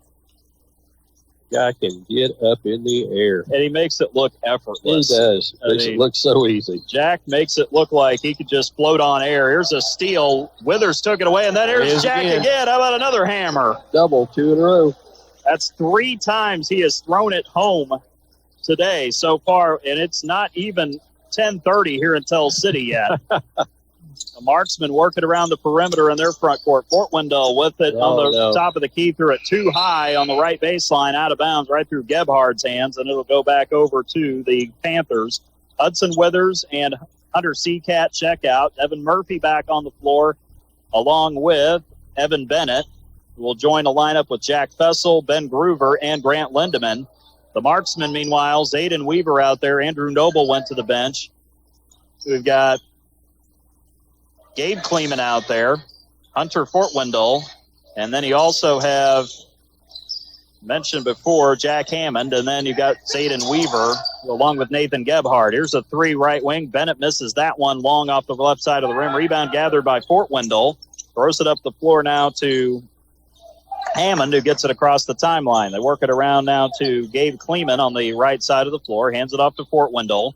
Guy can get up in the air. And he makes it look effortless. He does. Makes it look so easy. Jack makes it look like he could just float on air. Here's a steal. Withers took it away, and then here's Jack again. How about another hammer? Double, 2 in a row. That's 3 times he has thrown it home today so far, and it's not even 10:30 here in Tell City yet. The Marksmen working around the perimeter in their front court. Fort Wendell with it on the top of the key, threw it too high on the right baseline, out of bounds, right through Gebhardt's hands, and it'll go back over to the Panthers. Hudson Withers and Hunter Seacat check out. Evan Murphy back on the floor, along with Evan Bennett, who will join the lineup with Jack Fessel, Ben Groover, and Grant Lindemann. The Marksmen, meanwhile, Zayden Weaver out there. Andrew Noble went to the bench. We've got Gabe Kleeman out there, Hunter Fort Wendell, and then you also have mentioned before Jack Hammond, and then you got Zayden Weaver along with Nathan Gebhardt. Here's a 3 right wing. Bennett misses that one long off the left side of the rim. Rebound gathered by Fort Wendell. Throws it up the floor now to Hammond, who gets it across the timeline. They work it around now to Gabe Kleeman on the right side of the floor. Hands it off to Fort Wendell.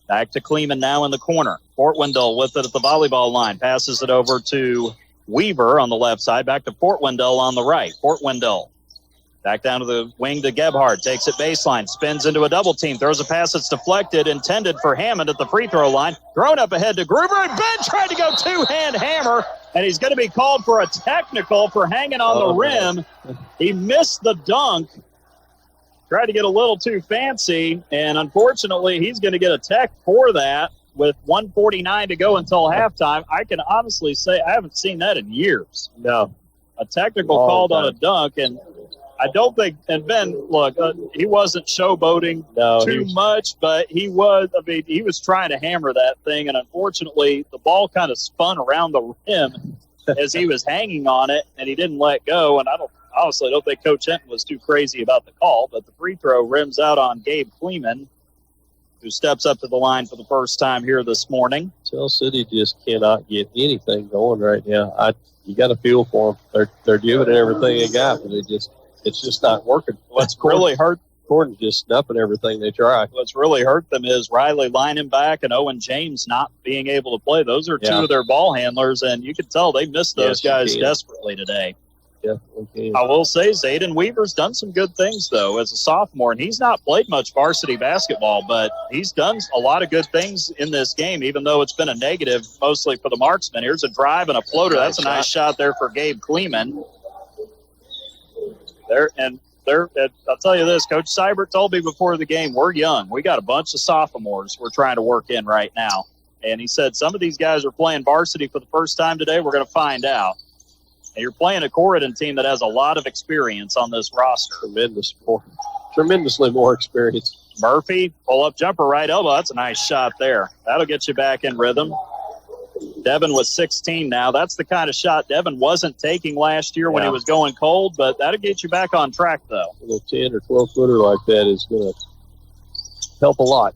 Back to Kleeman now in the corner. Fort Wendell with it at the volleyball line. Passes it over to Weaver on the left side. Back to Fort Wendell on the right. Fort Wendell back down to the wing to Gebhardt. Takes it baseline. Spins into a double team. Throws a pass that's deflected. Intended for Hammond at the free throw line. Thrown up ahead to Groover. And Ben tried to go 2-hand hammer. And he's going to be called for a technical for hanging on the rim. He missed the dunk. Tried to get a little too fancy, and unfortunately, he's going to get a tech for that with 1:49 to go until halftime. I can honestly say I haven't seen that in years. No. A technical called on a dunk, and I don't think – and Ben, look, he wasn't showboating too much, but he was – he was trying to hammer that thing, and unfortunately, the ball kind of spun around the rim as he was hanging on it, and he didn't let go, and I don't think Coach Hinton was too crazy about the call, but the free throw rims out on Gabe Kleeman, who steps up to the line for the first time here this morning. Tell City just cannot get anything going right now. You got to feel for them. They're giving it everything they got, but it's just not working. What's really hurt Corydon's just snuffing everything they try. What's really hurt them is Riley lining back and Owen James not being able to play. Those are 2 of their ball handlers, and you can tell they missed those guys desperately today. Yeah, okay. I will say Zayden Weaver's done some good things, though, as a sophomore, and he's not played much varsity basketball, but he's done a lot of good things in this game, even though it's been a negative mostly for the Marksmen. Here's a drive and a floater. That's a nice shot there for Gabe Kleeman. I'll tell you this, Coach Seibert told me before the game, we're young. We got a bunch of sophomores we're trying to work in right now. And he said some of these guys are playing varsity for the first time today. We're going to find out. And you're playing a Corydon team that has a lot of experience on this roster. Tremendously more experience. Murphy, pull-up jumper, right elbow. That's a nice shot there. That'll get you back in rhythm. Devin with 16 now. That's the kind of shot Devin wasn't taking last year when he was going cold, but that'll get you back on track, though. A little 10 or 12-footer like that is going to help a lot.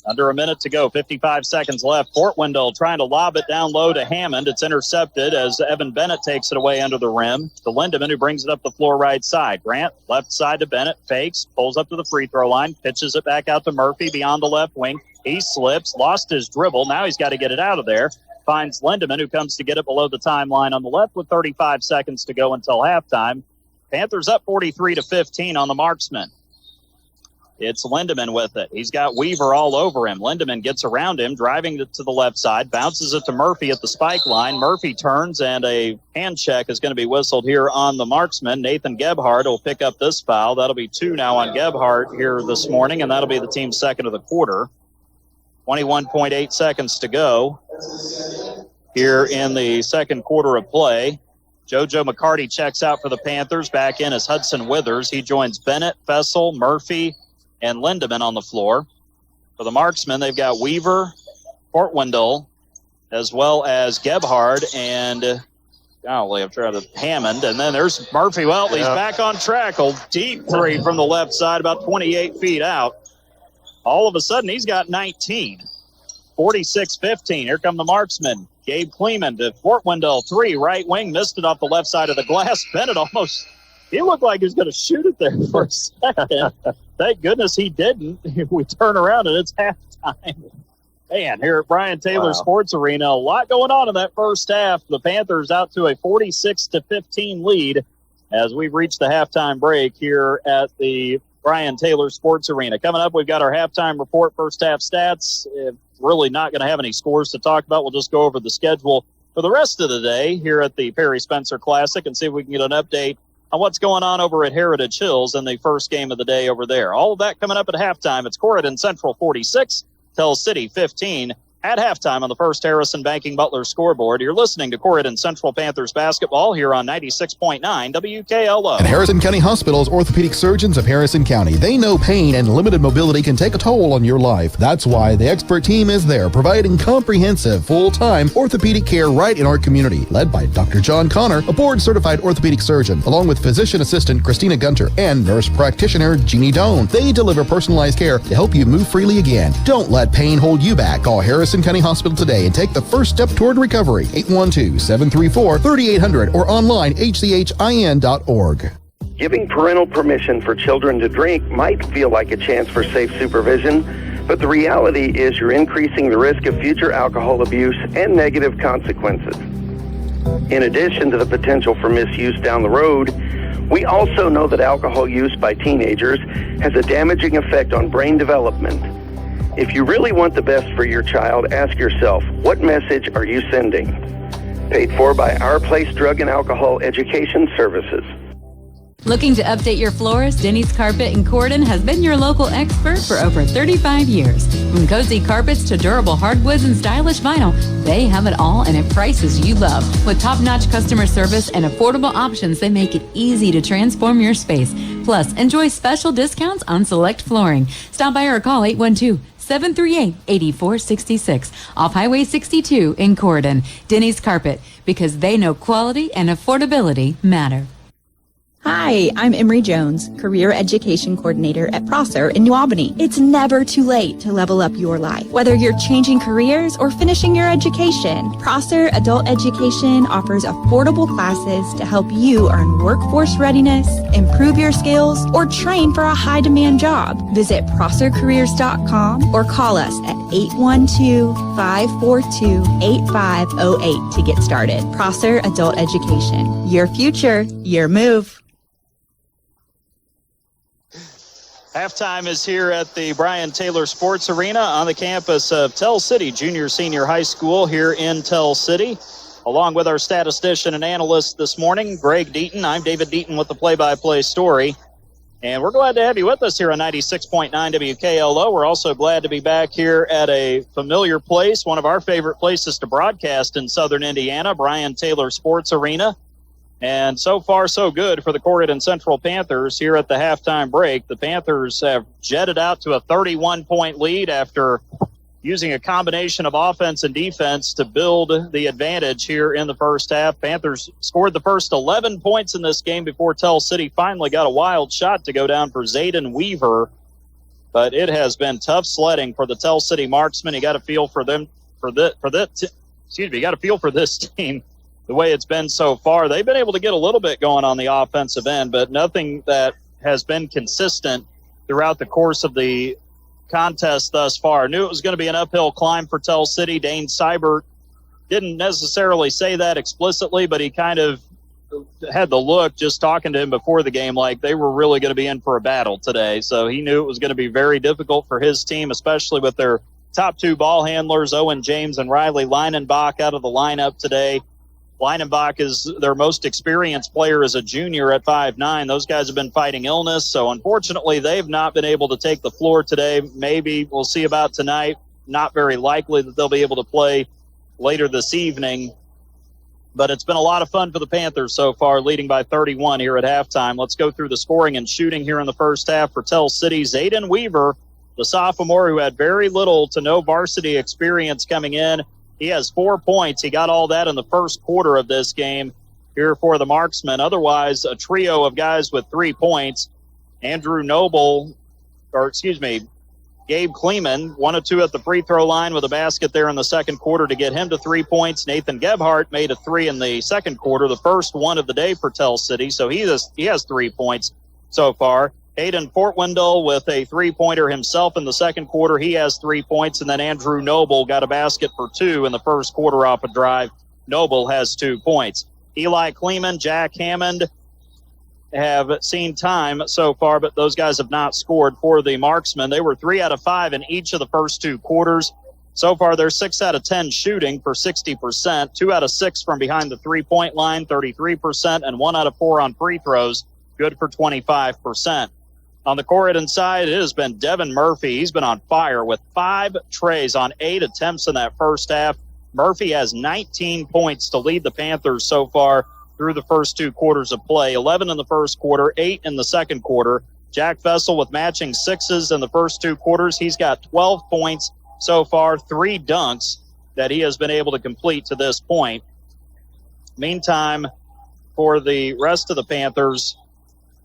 Under a minute to go, 55 seconds left. Fort Wendell trying to lob it down low to Hammond. It's intercepted as Evan Bennett takes it away under the rim. To Lindemann, who brings it up the floor right side. Grant, left side to Bennett, fakes, pulls up to the free throw line, pitches it back out to Murphy beyond the left wing. He slips, lost his dribble. Now he's got to get it out of there. Finds Lindemann, who comes to get it below the timeline on the left with 35 seconds to go until halftime. Panthers up 43-15 on the marksman. It's Lindemann with it. He's got Weaver all over him. Lindemann gets around him, driving it to the left side, bounces it to Murphy at the spike line. Murphy turns, and a hand check is going to be whistled here on the marksman. Nathan Gebhardt will pick up this foul. That'll be 2 now on Gebhardt here this morning, and that'll be the team's second of the quarter. 21.8 seconds to go here in the second quarter of play. JoJo McCarty checks out for the Panthers. Back in is Hudson Withers. He joins Bennett, Fessel, Murphy, and Lindemann on the floor. For the marksmen, they've got Weaver, Fort Wendell, as well as Gebhardt and Hammond. And then there's Murphy. Well, he's back on track. A deep three from the left side, about 28 feet out. All of a sudden, he's got 19. 46-15. Here come the marksmen. Gabe Kleeman to Fort Wendell, 3, right wing, missed it off the left side of the glass. Bennett almost, he looked like he was going to shoot it there for a second. Thank goodness he didn't. We turn around and it's halftime. Man, here at Brian Taylor Sports Arena, a lot going on in that first half. The Panthers out to a 46-15 lead as we've reached the halftime break here at the Brian Taylor Sports Arena. Coming up, we've got our halftime report, first half stats. Really not going to have any scores to talk about. We'll just go over the schedule for the rest of the day here at the Perry Spencer Classic and see if we can get an update on what's going on over at Heritage Hills in the first game of the day over there. All of that coming up at halftime. It's Corydon Central 46, Tell City 15. At halftime on the First Harrison Banking Butler scoreboard, you're listening to Corydon Central Panthers basketball here on 96.9 WKLO. At Harrison County Hospital's orthopedic surgeons of Harrison County, they know pain and limited mobility can take a toll on your life. That's why the expert team is there, providing comprehensive, full-time orthopedic care right in our community. Led by Dr. John Connor, a board-certified orthopedic surgeon, along with physician assistant Christina Gunter and nurse practitioner Jeannie Doan. They deliver personalized care to help you move freely again. Don't let pain hold you back. Call Harrison County Hospital today and take the first step toward recovery. 812-734-3800 or online hchin.org. Giving parental permission for children to drink might feel like a chance for safe supervision, but the reality is you're increasing the risk of future alcohol abuse and negative consequences. In addition to the potential for misuse down the road, we also know that alcohol use by teenagers has a damaging effect on brain development. If you really want the best for your child, ask yourself, what message are you sending? Paid for by Our Place Drug and Alcohol Education Services. Looking to update your floors? Denny's Carpet in Corydon has been your local expert for over 35 years. From cozy carpets to durable hardwoods and stylish vinyl, they have it all and at prices you love. With top-notch customer service and affordable options, they make it easy to transform your space. Plus, enjoy special discounts on select flooring. Stop by or call 812-738-8466 off Highway 62 in Corydon. Denny's Carpet, because they know quality and affordability matter. Hi, I'm Emery Jones, Career Education Coordinator at Prosser in New Albany. It's never too late to level up your life. Whether you're changing careers or finishing your education, Prosser Adult Education offers affordable classes to help you earn workforce readiness, improve your skills, or train for a high-demand job. Visit prossercareers.com or call us at 812-542-8508 to get started. Prosser Adult Education. Your future, your move. Halftime is here at the Brian Taylor Sports Arena on the campus of Tell City Junior Senior High School here in Tell City. Along with our statistician and analyst this morning, Greg Deaton. I'm David Deaton with the play-by-play story. And we're glad to have you with us here on 96.9 WKLO. We're also glad to be back here at a familiar place, one of our favorite places to broadcast in southern Indiana, Brian Taylor Sports Arena. And so far, so good for the Corydon Central Panthers here at the halftime break. The Panthers have jetted out to a 31-point lead after using a combination of offense and defense to build the advantage here in the first half. Panthers scored the first 11 points in this game before Tell City finally got a wild shot to go down for Zayden Weaver. But it has been tough sledding for the Tell City marksmen. You got to feel for them you got to feel for this team the way it's been so far. They've been able to get a little bit going on the offensive end, but nothing that has been consistent throughout the course of the contest thus far. I knew it was going to be an uphill climb for Tell City. Dane Seibert didn't necessarily say that explicitly, but he kind of had the look just talking to him before the game like they were really going to be in for a battle today. So he knew it was going to be very difficult for his team, especially with their top two ball handlers, Owen James and Riley Leinenbach, out of the lineup today. Leinenbach is their most experienced player as a junior at 5'9". Those guys have been fighting illness, so unfortunately they've not been able to take the floor today. Maybe we'll see about tonight. Not very likely that they'll be able to play later this evening. But it's been a lot of fun for the Panthers so far, leading by 31 here at halftime. Let's go through the scoring and shooting here in the first half for Tell City. Zayden Weaver, the sophomore who had very little to no varsity experience coming in, he has 4 points. He got all that in the first quarter of this game here for the marksmen. Otherwise, a trio of guys with 3 points. Gabe Kleeman, 1 of 2 at the free throw line with a basket there in the second quarter to get him to 3 points. Nathan Gebhardt made a 3 in the second quarter, the first one of the day for Tell City. So he has 3 points so far. Hayden Fortwindle with a 3-pointer himself in the second quarter. He has 3 points. And then Andrew Noble got a basket for 2 in the first quarter off a drive. Noble has 2 points. Eli Kleeman, Jack Hammond have seen time so far, but those guys have not scored for the marksmen. They were 3 out of 5 in each of the first 2 quarters. So far, they're 6 out of 10 shooting for 60%, 2 out of 6 from behind the 3-point line, 33%, and 1 out of 4 on free throws, good for 25%. On the Corydon side, it has been Devin Murphy. He's been on fire with 5 trays on 8 attempts in that first half. Murphy has 19 points to lead the Panthers so far through the first 2 quarters of play. 11 in the first quarter, 8 in the second quarter. Jack Fessel with matching 6s in the first 2 quarters. He's got 12 points so far, 3 dunks that he has been able to complete to this point. Meantime, for the rest of the Panthers,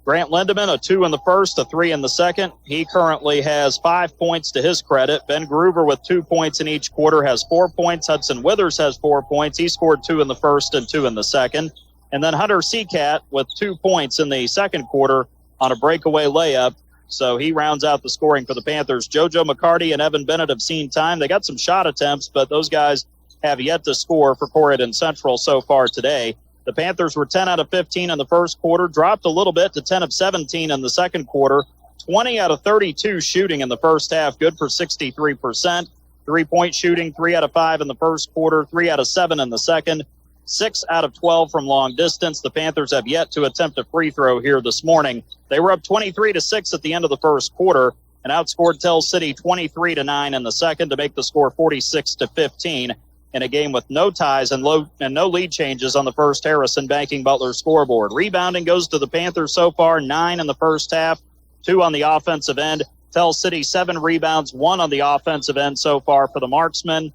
Grant Lindemann, a 2 in the first, a 3 in the second. He currently has 5 points to his credit. Ben Groover with 2 points in each quarter has 4 points. Hudson Withers has 4 points. He scored 2 in the first and 2 in the second. And then Hunter Seacat with 2 points in the second quarter on a breakaway layup. So he rounds out the scoring for the Panthers. JoJo McCarty and Evan Bennett have seen time. They got some shot attempts, but those guys have yet to score for Corydon Central so far today. The Panthers were 10 out of 15 in the first quarter, dropped a little bit to 10 of 17 in the second quarter, 20 out of 32 shooting in the first half, good for 63%. 3-point shooting, 3 out of 5 in the first quarter, 3 out of 7 in the second, 6 out of 12 from long distance. The Panthers have yet to attempt a free throw here this morning. They were up 23-6 at the end of the first quarter and outscored Tell City 23-9 in the second to make the score 46-15. In a game with no ties and no lead changes on the first Harrison Banking Butler scoreboard. Rebounding goes to the Panthers so far, 9 in the first half, 2 on the offensive end. Tell City 7 rebounds, 1 on the offensive end so far for the marksmen.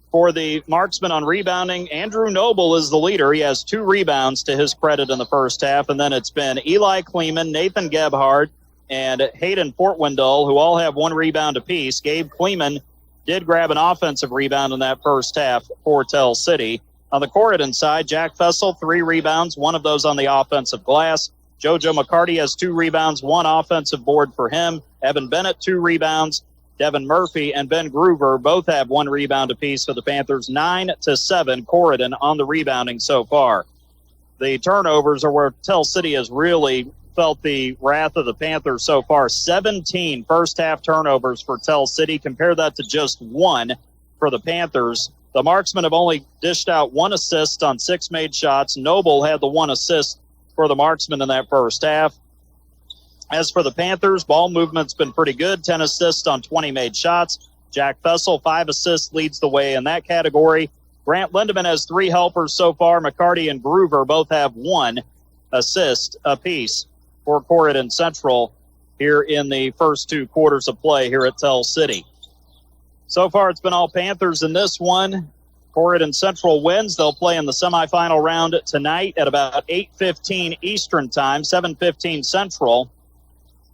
For the marksman on rebounding, Andrew Noble is the leader. He has 2 rebounds to his credit in the first half, and then it's been Eli Kleeman, Nathan Gebhardt, and Hayden Fortwindle, who all have 1 rebound apiece. Gabe Kleeman did grab an offensive rebound in that first half for Tell City. On the Corydon side, Jack Fessel, 3 rebounds, 1 of those on the offensive glass. JoJo McCarty has 2 rebounds, 1 offensive board for him. Evan Bennett, 2 rebounds. Devin Murphy and Ben Groover both have 1 rebound apiece for the Panthers. 9-7 Corydon on the rebounding so far. The turnovers are where Tell City has really felt the wrath of the Panthers so far. 17 first-half turnovers for Tell City. Compare that to just 1 for the Panthers. The marksmen have only dished out 1 assist on 6 made shots. Noble had the 1 assist for the marksmen in that first half. As for the Panthers, ball movement's been pretty good. 10 assists on 20 made shots. Jack Fessel, 5 assists, leads the way in that category. Grant Lindemann has 3 helpers so far. McCarty and Groover both have 1 assist apiece for Corydon Central here in the first 2 quarters of play here at Tell City. So far, it's been all Panthers in this one. Corydon Central wins. They'll play in the semifinal round tonight at about 8:15 Eastern Time, 7:15 Central.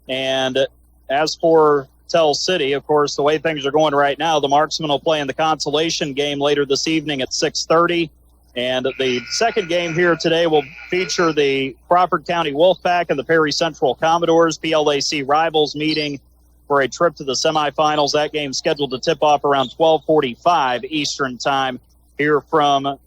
And as for Tell City, of course, the way things are going right now, the Marksmen will play in the consolation game later this evening at 6:30. And the second game here today will feature the Crawford County Wolfpack and the Perry Central Commodores, PLAC rivals meeting for a trip to the semifinals. That game scheduled to tip off around 12:45 Eastern Time here from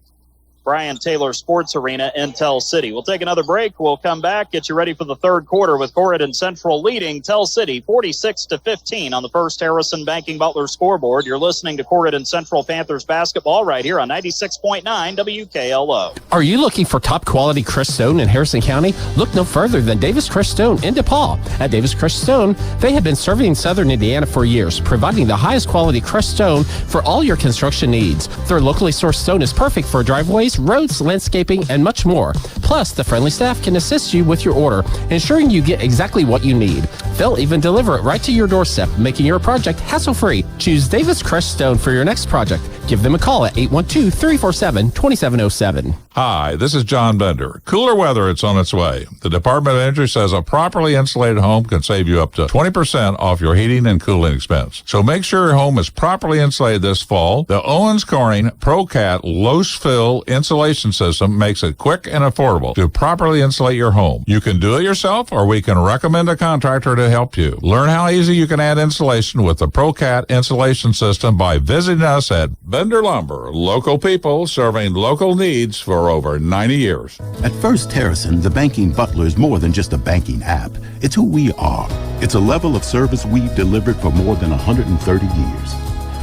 Brian Taylor Sports Arena in Tell City. We'll take another break. We'll come back, get you ready for the third quarter with Corydon Central leading Tell City 46-15 on the First Harrison Banking Butler scoreboard. You're listening to Corydon Central Panthers basketball right here on 96.9 WKLO. Are you looking for top quality Crestone in Harrison County? Look no further than Davis Crestone in DePaul. At Davis Crestone, they have been serving Southern Indiana for years, providing the highest quality Crestone for all your construction needs. Their locally sourced stone is perfect for driveways, roads, landscaping, and much more. Plus, the friendly staff can assist you with your order, ensuring you get exactly what you need. They'll even deliver it right to your doorstep, making your project hassle-free. Choose Davis Crestone for your next project. Give them a call at 812-347-2707. Hi, this is John Bender. Cooler weather, it's on its way. The Department of Energy says a properly insulated home can save you up to 20% off your heating and cooling expense. So make sure your home is properly insulated this fall. The Owens Corning ProCat Low-Fill Insulation System makes it quick and affordable to properly insulate your home. You can do it yourself, or we can recommend a contractor to help you. Learn how easy you can add insulation with the ProCat Insulation System by visiting us at Bender Lumber. Local people serving local needs for over 90 years. At First Harrison, the banking butler is more than just a banking app. It's who we are. It's a level of service we've delivered for more than 130 years.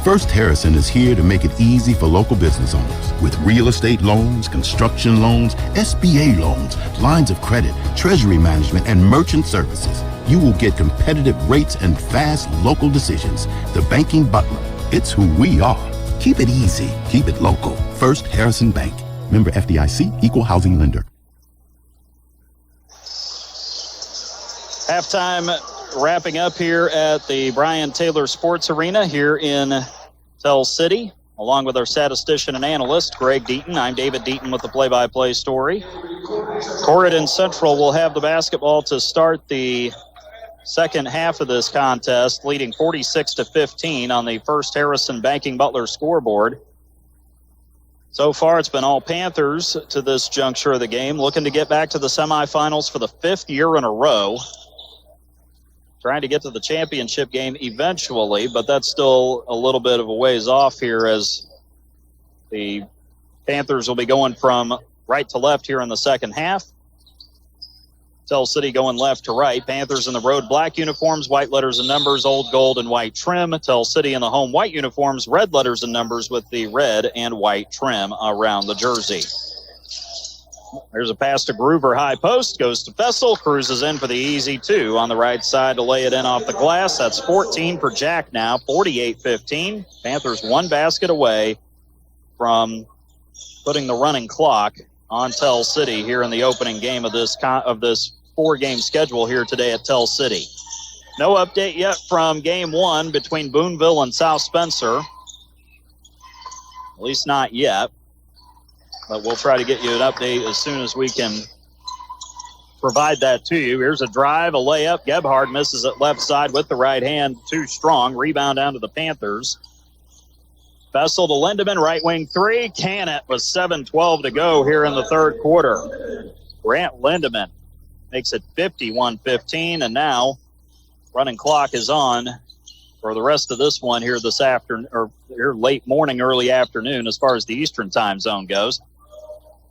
First Harrison is here to make it easy for local business owners with real estate loans, construction loans, SBA loans, lines of credit, treasury management, and merchant services. You will get competitive rates and fast local decisions. The banking butler. It's who we are. Keep it easy. Keep it local. First Harrison Bank. Member FDIC, Equal Housing Lender. Halftime wrapping up here at the Brian Taylor Sports Arena here in Tell City, along with our statistician and analyst, Greg Deaton. I'm David Deaton with the play-by-play story. Corydon Central will have the basketball to start the second half of this contest, leading 46-15 on the First Harrison Banking Butler scoreboard. So far, it's been all Panthers to this juncture of the game, looking to get back to the semifinals for the 5th year in a row. Trying to get to the championship game eventually, but that's still a little bit of a ways off here, as the Panthers will be going from right to left here in the second half. Tell City going left to right. Panthers in the road black uniforms, white letters and numbers, old gold and white trim. Tell City in the home white uniforms, red letters and numbers with the red and white trim around the jersey. There's a pass to Groover, high post, goes to Fessel, cruises in for the easy 2 on the right side to lay it in off the glass. That's 14 for Jack now, 48-15. Panthers 1 basket away from putting the running clock on Tell City here in the opening game of this 4-game schedule here today at Tell City. No update yet from game 1 between Boonville and South Spencer. At least not yet. But we'll try to get you an update as soon as we can provide that to you. Here's a drive, a layup. Gebhard misses it left side with the right hand. Too strong. Rebound down to the Panthers. Fessel to Lindemann, right wing 3. Can it with 7:12 to go here in the third quarter. Grant Lindemann makes it 51-15, and now running clock is on for the rest of this one here this afternoon, or here late morning, early afternoon as far as the Eastern time zone goes.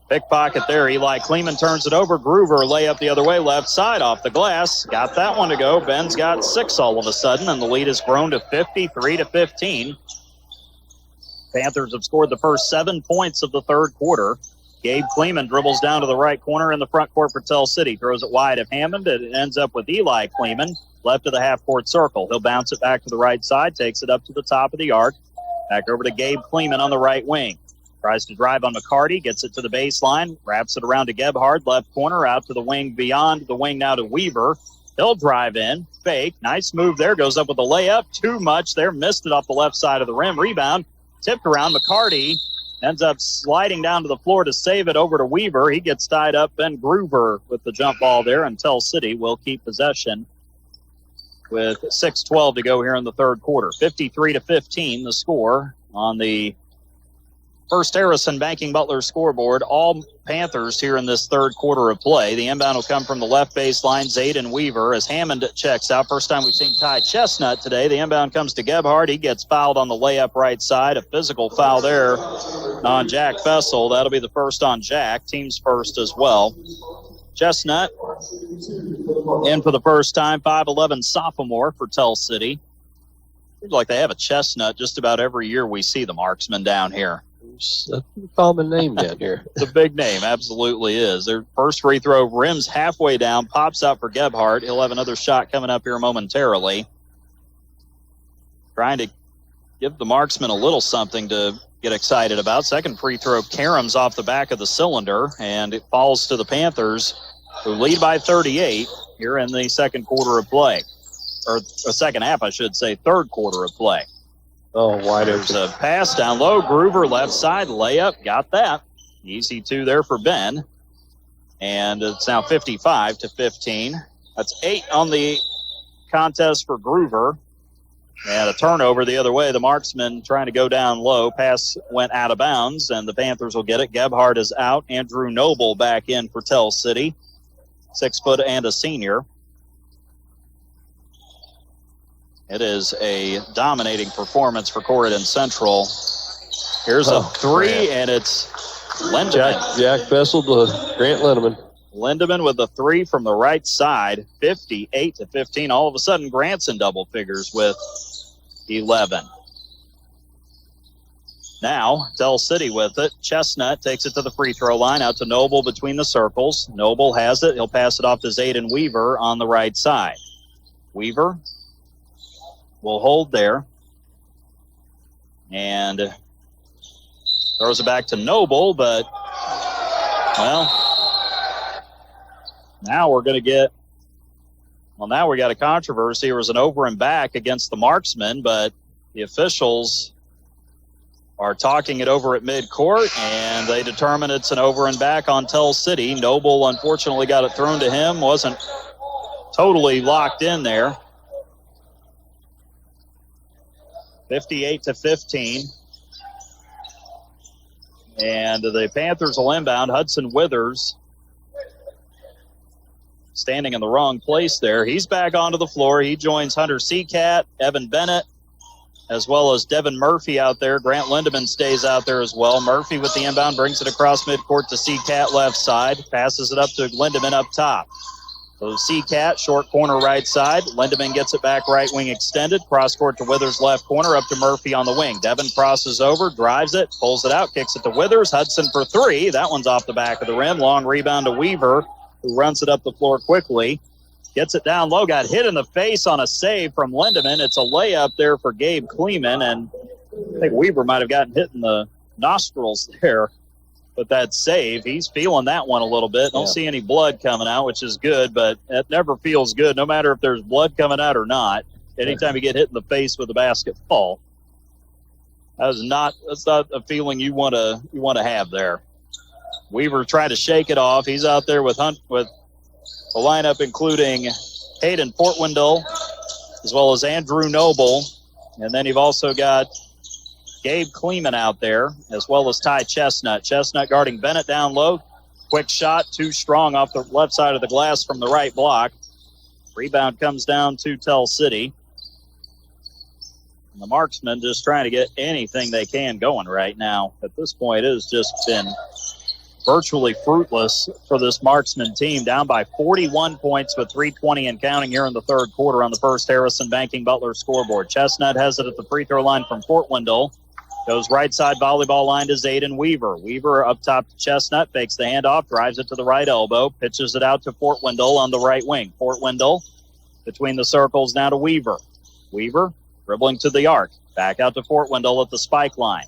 Pickpocket there. Eli Kleeman turns it over. Groover layup the other way, left side off the glass. Got that one to go. Ben's got 6 all of a sudden, and the lead has grown to 53-15. Panthers have scored the first 7 points of the third quarter. Gabe Kleeman dribbles down to the right corner in the front court for Tell City. Throws it wide of Hammond. It ends up with Eli Kleeman, left of the half-court circle. He'll bounce it back to the right side, takes it up to the top of the arc. Back over to Gabe Kleeman on the right wing. Tries to drive on McCarty, gets it to the baseline, wraps it around to Gebhard, left corner, out to the wing, beyond the wing now to Weaver. He'll drive in, fake, nice move there, goes up with a layup, too much there, missed it off the left side of the rim, rebound, tipped around, McCarty ends up sliding down to the floor to save it over to Weaver. He gets tied up, Ben Groover with the jump ball there, and Tell City will keep possession with 6:12 to go here in the third quarter. 53-15 the score on the First Harrison Banking Butler scoreboard. All Panthers here in this third quarter of play. The inbound will come from the left baseline, Zayden Weaver, as Hammond checks out. First time we've seen Ty Chestnut today. The inbound comes to Gebhard. He gets fouled on the layup right side. A physical foul there on Jack Fessel. That'll be the first on Jack. Team's first as well. Chestnut in for the first time, 5'11" sophomore for Tell City. Seems like they have a Chestnut just about every year we see the marksman down here. That's a common name down here. It's a big name, absolutely is. Their first free throw rims halfway down, pops out for Gebhard. He'll have another shot coming up here momentarily. Trying to give the marksman a little something to get excited about. Second free throw caroms off the back of the cylinder, and it falls to the Panthers, who lead by 38 here in the second quarter of play. Or the second half, I should say, third quarter of play. Oh, wide open. There's a pass down low. Groover left side, layup, got that. Easy two there for Ben. And it's now 55-15. That's 8 on the contest for Groover. And a turnover the other way. The marksman trying to go down low. Pass went out of bounds, and the Panthers will get it. Gebhard is out. Andrew Noble back in for Tell City. 6 foot and a senior. It is a dominating performance for Corydon Central. Here's a three, and it's Lindemann. Jack Fessel to Grant Lindemann. Lindemann with the three from the right side, 58-15. All of a sudden, Grant's in double figures with 11. Now, Tell City with it. Chestnut takes it to the free throw line, out to Noble between the circles. Noble has it. He'll pass it off to Zayden Weaver on the right side. Weaver will hold there and throws it back to Noble, but, well, now we're going to get, now we got a controversy. There was an over and back against the marksman, but the officials are talking it over at midcourt, and they determine it's an over and back on Tell City. Noble, unfortunately, got it thrown to him, wasn't totally locked in there. 58-15. And the Panthers will inbound. Hudson Withers standing in the wrong place there. He's back onto the floor. He joins Hunter Seacat, Evan Bennett, as well as Devin Murphy out there. Grant Lindemann stays out there as well. Murphy with the inbound brings it across midcourt to Seacat left side. Passes it up to Lindemann up top. So Seacat, short corner right side. Lindemann gets it back right wing extended. Cross court to Withers left corner, up to Murphy on the wing. Devin crosses over, drives it, pulls it out, kicks it to Withers. Hudson for three. That one's off the back of the rim. Long rebound to Weaver, who runs it up the floor quickly. Gets it down low, got hit in the face on a save from Lindemann. It's a layup there for Gabe Kleeman, and I think Weaver might have gotten hit in the nostrils there. But that save, he's feeling that one a little bit. Don't see any blood coming out, which is good, but it never feels good, no matter if there's blood coming out or not. Anytime you get hit in the face with a basketball, that's not a feeling you want to have there. Weaver trying to shake it off. He's out there with a lineup including Hayden Portwindle as well as Andrew Noble, and then you've also got Gabe Kleeman out there, as well as Ty Chestnut. Chestnut guarding Bennett down low. Quick shot, too strong off the left side of the glass from the right block. Rebound comes down to Tell City. And the marksmen just trying to get anything they can going right now. At this point, it has just been virtually fruitless for this marksman team. Down by 41 points with 3:20 and counting here in the third quarter on the First Harrison Banking Butler scoreboard. Chestnut has it at the free throw line from Portwindle. Goes right side volleyball line to Zayden Weaver. Weaver up top to Chestnut, fakes the handoff, drives it to the right elbow, pitches it out to Fort Wendell on the right wing. Fort Wendell between the circles now to Weaver. Weaver dribbling to the arc. Back out to Fort Wendell at the spike line.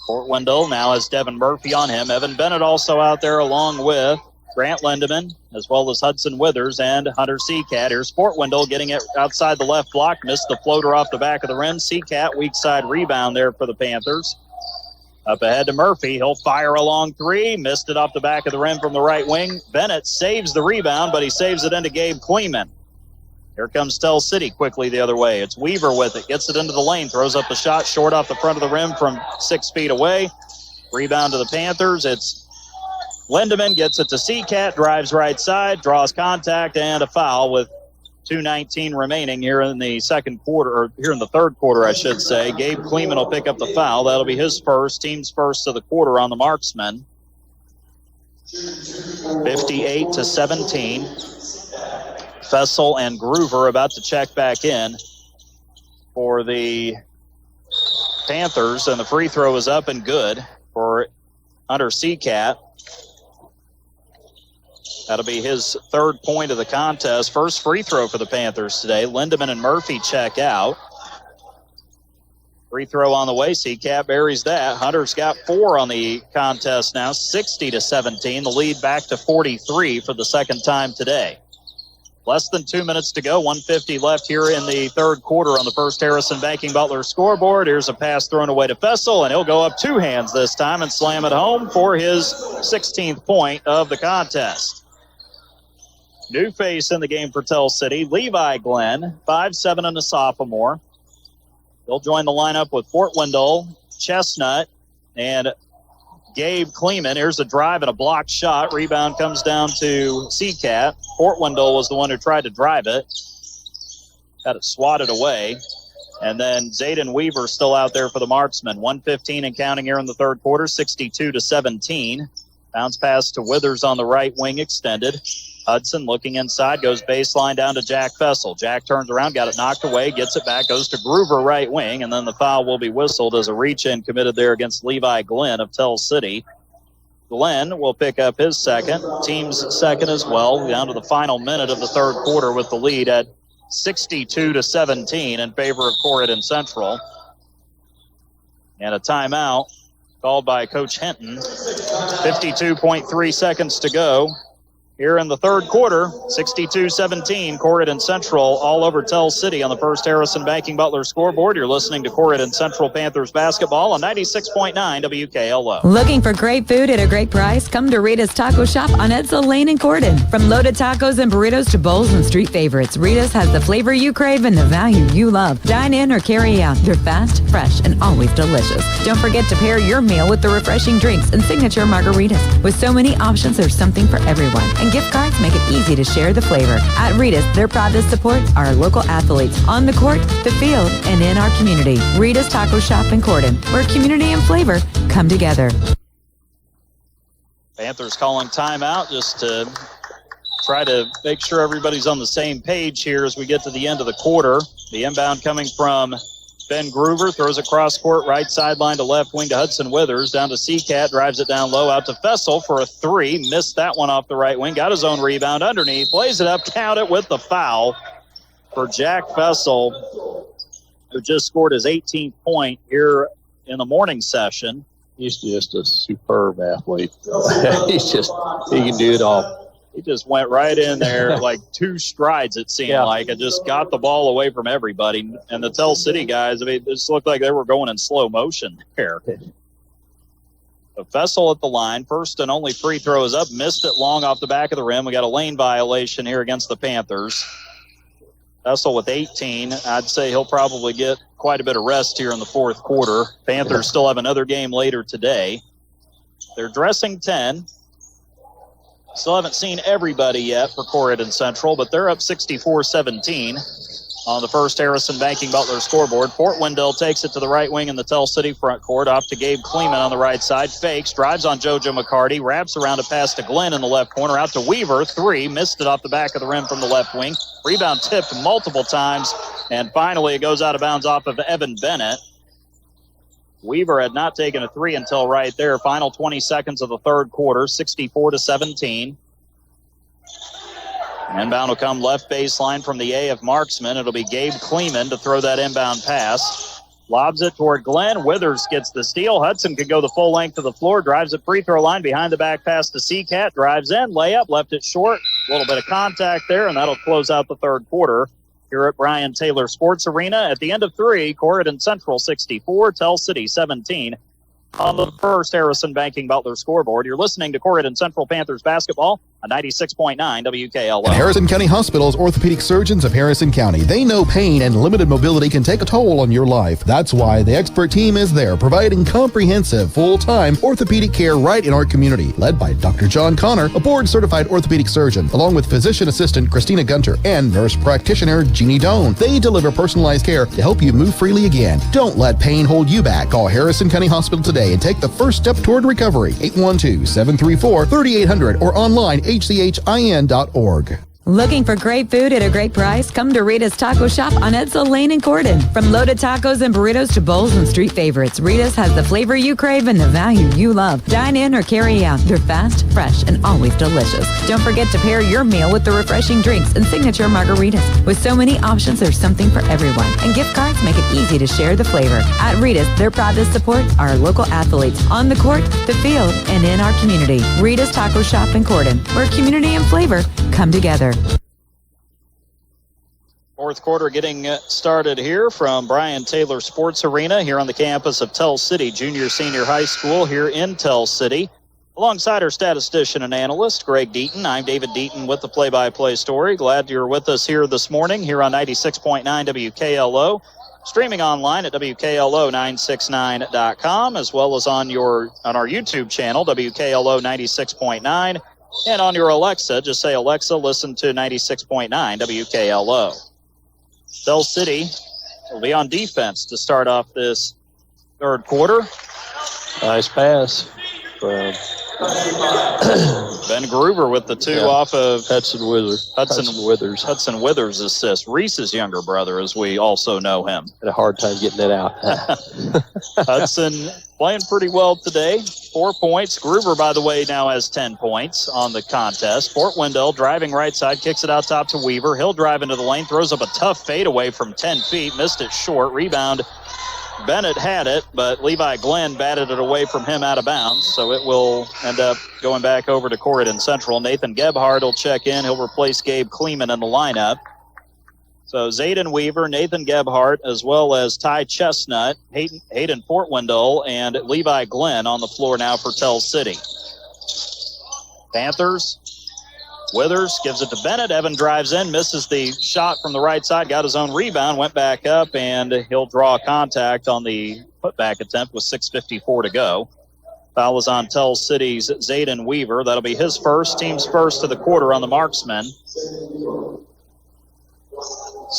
Fort Wendell now has Devin Murphy on him. Evan Bennett also out there along with Grant Lindeman, as well as Hudson Withers and Hunter Seacat. Here's Fort Wendell getting it outside the left block. Missed the floater off the back of the rim. Seacat, weak side rebound there for the Panthers. Up ahead to Murphy. He'll fire a long three. Missed it off the back of the rim from the right wing. Bennett saves the rebound, but he saves it into Gabe Kleeman. Here comes Tell City quickly the other way. It's Weaver with it. Gets it into the lane. Throws up the shot short off the front of the rim from 6 feet away. Rebound to the Panthers. It's Lindeman, gets it to Seacat, drives right side, draws contact, and a foul with 2:19 remaining here in the second quarter, or here in the third quarter, I should say. Gabe Kleeman will pick up the foul. That'll be his first, team's first of the quarter on the marksman. 58-17. Fessel and Groover about to check back in for the Panthers, and the free throw is up and good for Hunter Seacat. That'll be his third point of the contest. First free throw for the Panthers today. Lindeman and Murphy check out. Free throw on the way. Seacat buries that. Hunter's got 4 on the contest now. 60-17. The lead back to 43 for the second time today. Less than 2 minutes to go. 1:50 left here in the third quarter on the First Harrison Banking Butler scoreboard. Here's a pass thrown away to Fessel, and he'll go up 2 hands this time and slam it home for his 16th point of the contest. New face in the game for Tell City, Levi Glenn, 5'7" and a sophomore. He'll join the lineup with Fort Wendell, Chestnut, and Gabe Kleeman. Here's a drive and a blocked shot. Rebound comes down to Seacat. Fort Wendell was the one who tried to drive it. Had it swatted away. And then Zayden Weaver still out there for the marksman. 1:15 and counting here in the third quarter, 62-17. Bounce pass to Withers on the right wing extended. Hudson looking inside, goes baseline down to Jack Fessel. Jack turns around, got it knocked away, gets it back, goes to Groover right wing, and then the foul will be whistled as a reach-in committed there against Levi Glenn of Tell City. Glenn will pick up his second, team's second as well, down to the final minute of the third quarter with the lead at 62-17 in favor of Corydon Central. And a timeout called by Coach Hinton. 52.3 seconds to go here in the third quarter. 62-17, Corydon Central all over Tell City on the First Harrison Banking Butler scoreboard. You're listening to Corydon Central Panthers basketball on 96.9 WKLO. Looking for great food at a great price? Come to Rita's Taco Shop on Edsel Lane in Corydon. From loaded tacos and burritos to bowls and street favorites, Rita's has the flavor you crave and the value you love. Dine in or carry out. They're fast, fresh, and always delicious. Don't forget to pair your meal with the refreshing drinks and signature margaritas. With so many options, there's something for everyone. And gift cards make it easy to share the flavor. At Rita's, they're proud to support our local athletes on the court, the field, and in our community. Rita's Taco Shop in Corydon, where community and flavor come together. Panthers calling timeout just to try to make sure everybody's on the same page here as we get to the end of the quarter. The inbound coming from Ben Groover, throws across court, right sideline to left wing to Hudson Withers, down to Seacat, drives it down low, out to Fessel for a 3, missed that one off the right wing, got his own rebound underneath, plays it up, count it with the foul for Jack Fessel, who just scored his 18th point here in the morning session. He's just a superb athlete. He can do it all. He just went right in there like 2 strides, it seemed like, and just got the ball away from everybody. And the Tell City guys, I mean, this looked like they were going in slow motion there. So Fessel at the line, first and only free throw is up, missed it long off the back of the rim. We got a lane violation here against the Panthers. Fessel with 18. I'd say he'll probably get quite a bit of rest here in the fourth quarter. Panthers still have another game later today. They're dressing 10. Still haven't seen everybody yet for Corydon Central, but they're up 64-17 on the First Harrison Banking Butler scoreboard. Fort Wendell takes it to the right wing in the Tell City front court, off to Gabe Kleeman on the right side, fakes, drives on JoJo McCarty, wraps around a pass to Glenn in the left corner, out to Weaver, 3, missed it off the back of the rim from the left wing. Rebound tipped multiple times, and finally it goes out of bounds off of Evan Bennett. Weaver had not taken a three until right there. Final 20 seconds of the third quarter, 64-17. Inbound will come left baseline from the A of Marksman. It'll be Gabe Kleeman to throw that inbound pass. Lobs it toward Glenn. Withers gets the steal. Hudson could go the full length of the floor. Drives at free throw line. Behind the back pass to Seacat. Drives in. Layup. Left it short. A little bit of contact there, and that'll close out the third quarter here at Brian Taylor Sports Arena. At the end of three, Corydon Central 64, Tell City 17. On the first Harrison Banking Butler scoreboard, you're listening to Corydon Central Panthers basketball on 96.9 WKLO. And Harrison County Hospital's orthopedic surgeons of Harrison County. They know pain and limited mobility can take a toll on your life. That's why the expert team is there, providing comprehensive, full-time orthopedic care right in our community. Led by Dr. John Connor, a board-certified orthopedic surgeon, along with physician assistant Christina Gunter and nurse practitioner Jeannie Doan. They deliver personalized care to help you move freely again. Don't let pain hold you back. Call Harrison County Hospital today and take the first step toward recovery. 812-734-3800 or online hchin.org. Looking for great food at a great price? Come to Rita's Taco Shop on Edsel Lane in Corydon. From loaded tacos and burritos to bowls and street favorites, Rita's has the flavor you crave and the value you love. Dine in or carry out. They're fast, fresh, and always delicious. Don't forget to pair your meal with the refreshing drinks and signature margaritas. With so many options, there's something for everyone. And gift cards make it easy to share the flavor. At Rita's, they're proud to support our local athletes on the court, the field, and in our community. Rita's Taco Shop in Corydon, where community and flavor come together. Fourth quarter getting started here from Brian Taylor Sports Arena here on the campus of Tell City Junior Senior High School here in Tell City. Alongside our statistician and analyst, Greg Deaton, I'm David Deaton with the play-by-play story. Glad you're with us here this morning here on 96.9 WKLO. Streaming online at WKLO969.com, as well as on our YouTube channel, WKLO 96.9. And on your Alexa, just say, Alexa, listen to 96.9 WKLO. Tell City will be on defense to start off this third quarter. Nice pass from Ben Gruber with the two off of Hudson Withers. Hudson Withers assist. Reese's younger brother, as we also know him. Had a hard time getting it out. Hudson playing pretty well today. 4 points. Gruber, by the way, now has 10 points on the contest. Fort Wendell driving right side, kicks it out top to Weaver. He'll drive into the lane, throws up a tough fadeaway from 10 feet, missed it short. Rebound. Bennett had it, but Levi Glenn batted it away from him out of bounds, so it will end up going back over to Corydon Central. Nathan Gebhardt will check in. He'll replace Gabe Kleeman in the lineup. So Zayden Weaver, Nathan Gebhardt, as well as Ty Chestnut, Hayden Fort Wendell, and Levi Glenn on the floor now for Tell City. Panthers. Withers gives it to Bennett. Evan drives in, misses the shot from the right side, got his own rebound, went back up, and he'll draw contact on the putback attempt with 6:54 to go. Foul is on Tell City's Zayden Weaver. That'll be his first, team's first of the quarter on the marksman.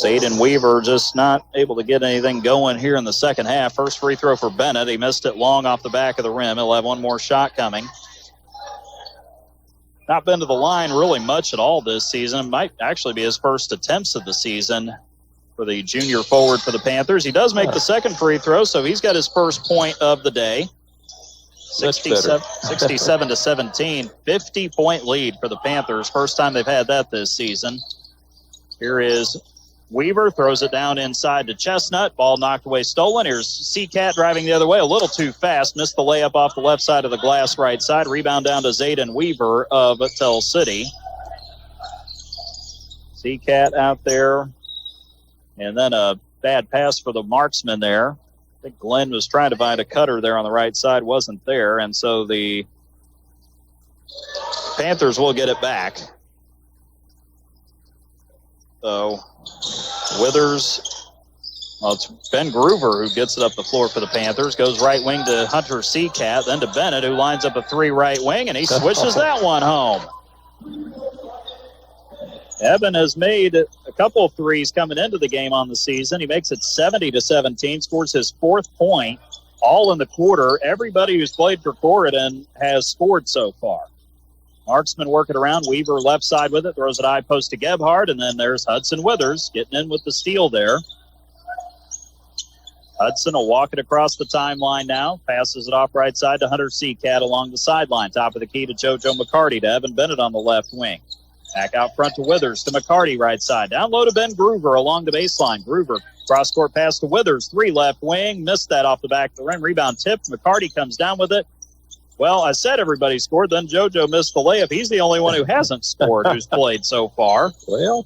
Zayden Weaver just not able to get anything going here in the second half. First free throw for Bennett. He missed it long off the back of the rim. He'll have one more shot coming. Not been to the line really much at all this season. Might actually be his first attempts of the season for the junior forward for the Panthers. He does make the second free throw, so he's got his first point of the day. 67-17, 50-point lead for the Panthers. First time they've had that this season. Here is Weaver, throws it down inside to Chestnut. Ball knocked away, stolen. Here's Seacat driving the other way, a little too fast. Missed the layup off the left side of the glass right side. Rebound down to Zayden Weaver of Tell City. Seacat out there. And then a bad pass for the marksman there. I think Glenn was trying to find a cutter there on the right side. Wasn't there. And so the Panthers will get it back. So Withers, well, it's Ben Gruber who gets it up the floor for the Panthers. Goes right wing to Hunter Seacat, then to Bennett, who lines up a three right wing, and he swishes that one home. Evan has made a couple of threes coming into the game on the season. He makes it 70-17, scores his fourth point, all in the quarter. Everybody who's played for Corydon has scored so far. Marksman working around. Weaver left side with it. Throws it high post to Gebhardt. And then there's Hudson Withers getting in with the steal there. Hudson will walk it across the timeline now. Passes it off right side to Hunter Seacat along the sideline. Top of the key to JoJo McCarty to Evan Bennett on the left wing. Back out front to Withers to McCarty right side. Down low to Ben Groover along the baseline. Groover cross-court pass to Withers. 3 left wing. Missed that off the back of the rim. Rebound tipped. McCarty comes down with it. Well, I said everybody scored. Then JoJo missed the layup. He's the only one who hasn't scored who's played so far. Well,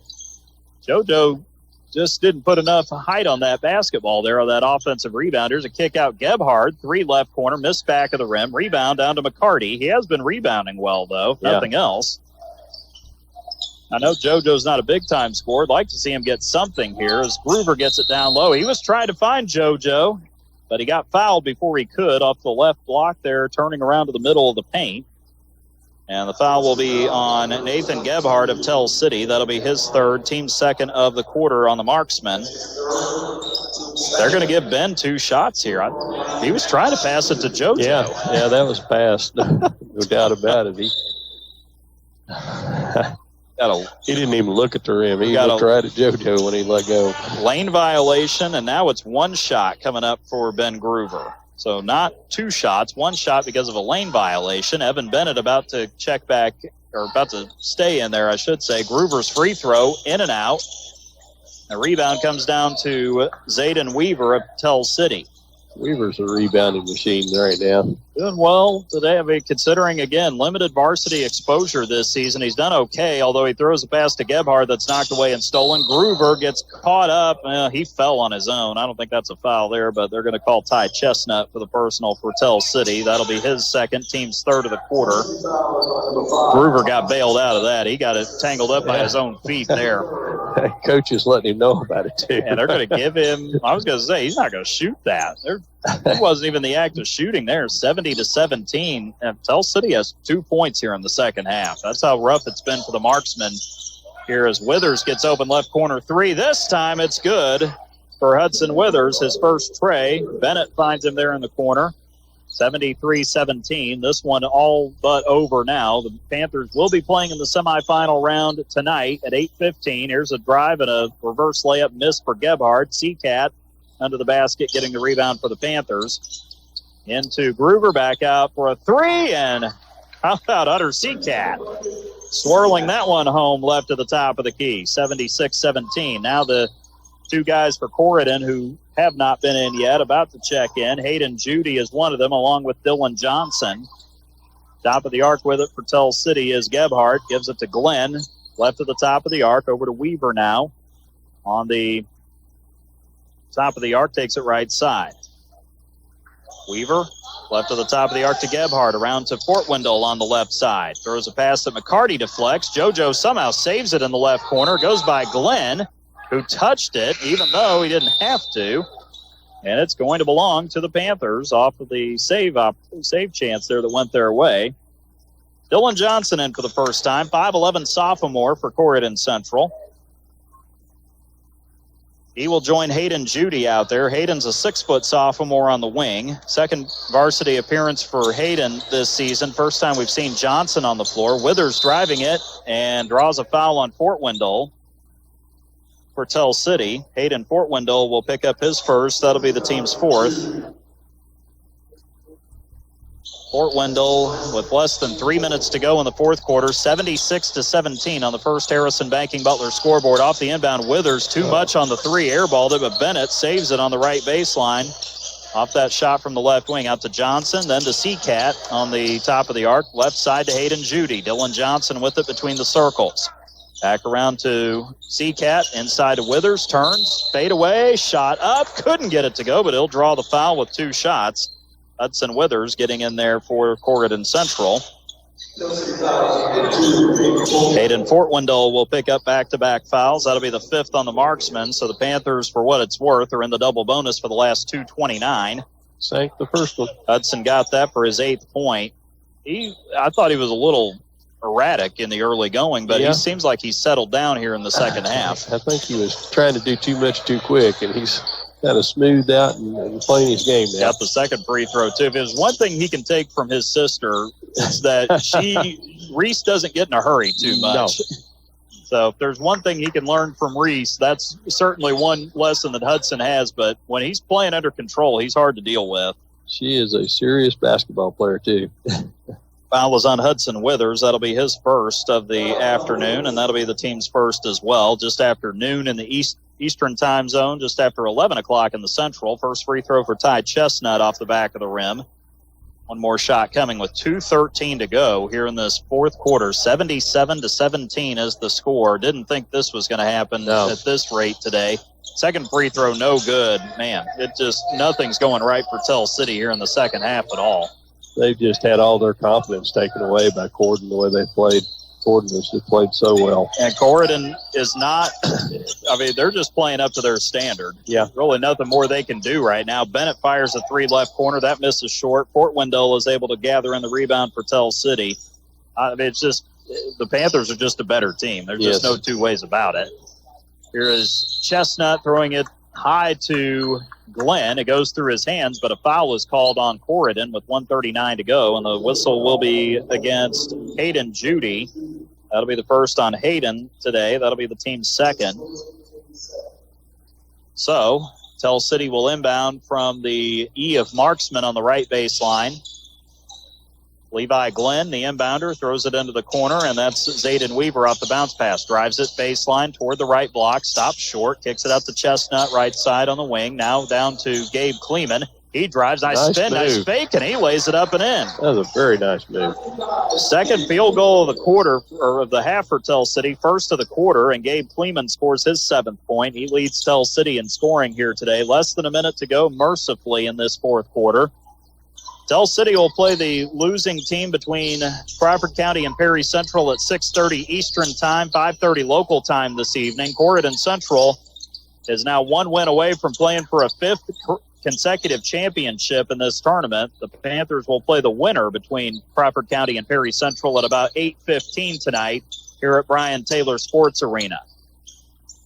JoJo just didn't put enough height on that basketball there on that offensive rebound. Here's a kick out. Gebhard, 3 left corner, missed back of the rim. Rebound down to McCarty. He has been rebounding well, though. Nothing else. I know JoJo's not a big-time scorer. I'd like to see him get something here as Groover gets it down low. He was trying to find JoJo, but he got fouled before he could off the left block there, turning around to the middle of the paint. And the foul will be on Nathan Gebhard of Tell City. That'll be his 3rd, team's 2nd of the quarter on the marksman. They're going to give Ben 2 shots here. He was trying to pass it to JoJo. Yeah, that was passed. No doubt about it. He didn't even look at the rim. He looked right at JoJo when he let go. Lane violation, and now it's 1 shot coming up for Ben Groover. So not 2 shots, 1 shot because of a lane violation. Evan Bennett about to check back, or about to stay in there, I should say. Groover's free throw, in and out. The rebound comes down to Zayden Weaver of Tell City. Weaver's a rebounding machine right now. Doing well today. I mean, considering, again, limited varsity exposure this season, he's done okay, although he throws a pass to Gebhard that's knocked away and stolen. Groover gets caught up. He fell on his own. I don't think that's a foul there, but they're going to call Ty Chestnut for the personal for Tell City. That'll be his 2nd, team's 3rd of the quarter. Groover got bailed out of that. He got it tangled up by his own feet there. Coach is letting him know about it, too. And they're going to give him, I was going to say, he's not going to shoot that. It wasn't even the act of shooting there. 70-17. And Tell City has 2 points here in the second half. That's how rough it's been for the marksman here as Withers gets open left corner 3. This time it's good for Hudson Withers, his first tray. Bennett finds him there in the corner. 73-17. This one all but over now. The Panthers will be playing in the semifinal round tonight at 8:15. Here's a drive and a reverse layup miss for Gebhard. Seacat under the basket getting the rebound for the Panthers. Into Groover, back out for a 3, and how about Hunter Seacat? Swirling that one home left to the top of the key. 76-17. Now the 2 guys for Corydon who have not been in yet, about to check in. Hayden Judy is one of them, along with Dylan Johnson. Top of the arc with it for Tell City is Gebhard. Gives it to Glenn. Left of the top of the arc, over to Weaver now. On the top of the arc, takes it right side. Weaver, left of the top of the arc to Gebhard. Around to Fort Wendell on the left side. Throws a pass that McCarty deflects. JoJo somehow saves it in the left corner. Goes by Glenn, who touched it, even though he didn't have to. And it's going to belong to the Panthers off of the save chance there that went their way. Dylan Johnson in for the first time, 5'11" sophomore for Corydon Central. He will join Hayden Judy out there. Hayden's a 6-foot sophomore on the wing. Second varsity appearance for Hayden this season. First time we've seen Johnson on the floor. Withers driving it and draws a foul on Fort Wendell for Tell City. Hayden Fort Wendell will pick up his first. That'll be the team's 4th. Fort Wendell with less than 3 minutes to go in the fourth quarter, 76-17 on the first Harrison Banking Butler scoreboard. Off the inbound, Withers too much on the 3, airballed it, but Bennett saves it on the right baseline. Off that shot from the left wing, out to Johnson, then to Seacat on the top of the arc. Left side to Hayden Judy. Dylan Johnson with it between the circles. Back around to Seacat, inside to Withers, turns, fade away, shot up, couldn't get it to go, but he'll draw the foul with 2 shots. Hudson Withers getting in there for Corydon Central. Hayden Fort Wendell will pick up back-to-back fouls. That'll be the 5th on the marksman. So the Panthers, for what it's worth, are in the double bonus for the last 2:29. Sank the first one. Hudson got that for his 8th point. I thought he was a little erratic in the early going, but he seems like he's settled down here in the second half. I think he was trying to do too much too quick, and he's kind of smoothed out and playing his game now. Got the second free throw, too. If there's one thing he can take from his sister, it's that Reese doesn't get in a hurry too much. No. So if there's one thing he can learn from Reese, that's certainly one lesson that Hudson has. But when he's playing under control, he's hard to deal with. She is a serious basketball player, too. Foul is on Hudson Withers. That'll be his first of the afternoon, and that'll be the team's first as well. Just after noon in the Eastern time zone, just after 11 o'clock in the Central. First free throw for Ty Chestnut off the back of the rim. One more shot coming with 2:13 to go here in this fourth quarter. 77-17 is the score. Didn't think this was going to happen at this rate today. Second free throw, no good. Man, nothing's going right for Tell City here in the second half at all. They've just had all their confidence taken away by Corydon, the way they played. Corydon has just played so well. And Corydon is not, they're just playing up to their standard. Yeah. Really nothing more they can do right now. Bennett fires a three left corner. That misses short. Fort Wendell is able to gather in the rebound for Tell City. It's just, the Panthers are just a better team. There's just no two ways about it. Here is Chestnut throwing it high to Glenn. It goes through his hands, but a foul is called on Corydon with 1:39 to go, and the whistle will be against Hayden Judy. That'll be the first on Hayden today. That'll be the team's second. So, Tell City will inbound from the E of Marksman on the right baseline. Levi Glenn, the inbounder, throws it into the corner, and that's Zayden Weaver off the bounce pass. Drives it baseline toward the right block, stops short, kicks it out to Chestnut, right side on the wing. Now down to Gabe Kleeman. He drives, nice spin, nice fake, and he lays it up and in. That was a very nice move. Second field goal of the quarter, or of the half for Tell City, first of the quarter, and Gabe Kleeman scores his 7th point. He leads Tell City in scoring here today. Less than a minute to go, mercifully, in this fourth quarter. Tell City will play the losing team between Crawford County and Perry Central at 6:30 Eastern time, 5:30 local time this evening. Corydon Central is now one win away from playing for a 5th consecutive championship in this tournament. The Panthers will play the winner between Crawford County and Perry Central at about 8:15 tonight here at Brian Taylor Sports Arena.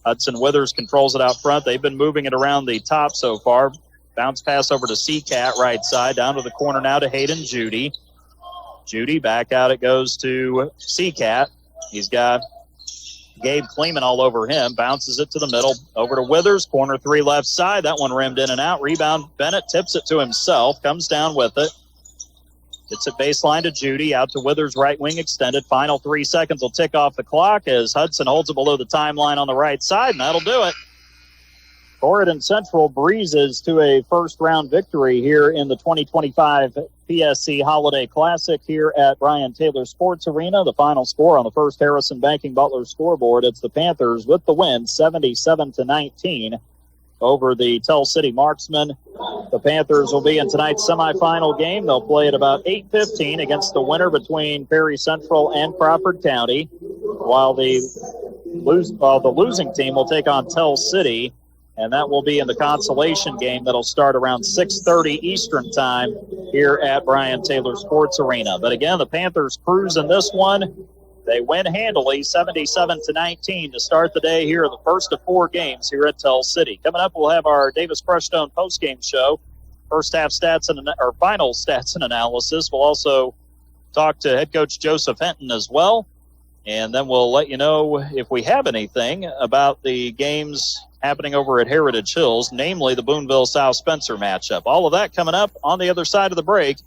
Hudson Withers controls it out front. They've been moving it around the top so far. Bounce pass over to Seacat, right side. Down to the corner now to Hayden Judy. Judy, back out it goes to Seacat. He's got Gabe Kleeman all over him. Bounces it to the middle. Over to Withers. Corner three left side. That one rimmed in and out. Rebound. Bennett tips it to himself. Comes down with it. Gets it baseline to Judy. Out to Withers, right wing extended. Final 3 seconds will tick off the clock as Hudson holds it below the timeline on the right side, and that'll do it. Corydon Central breezes to a first-round victory here in the 2025 PSC Holiday Classic here at Brian Taylor Sports Arena. The final score on the First Harrison Banking Butler scoreboard, it's the Panthers with the win, 77-19 over the Tell City Marksmen. The Panthers will be in tonight's semifinal game. They'll play at about 8:15 against the winner between Perry Central and Crawford County, while the losing team will take on Tell City. And that will be in the consolation game that'll start around 6:30 Eastern time here at Brian Taylor Sports Arena. But again, the Panthers cruise in this one. They win handily, 77-19 to start the day here in the first of 4 games here at Tell City. Coming up, we'll have our Davis Crushstone postgame show. First half stats or final stats and analysis. We'll also talk to head coach Joseph Hinton as well. And then we'll let you know if we have anything about the games happening over at Heritage Hills, namely the Boonville South Spencer matchup. All of that coming up on the other side of the break.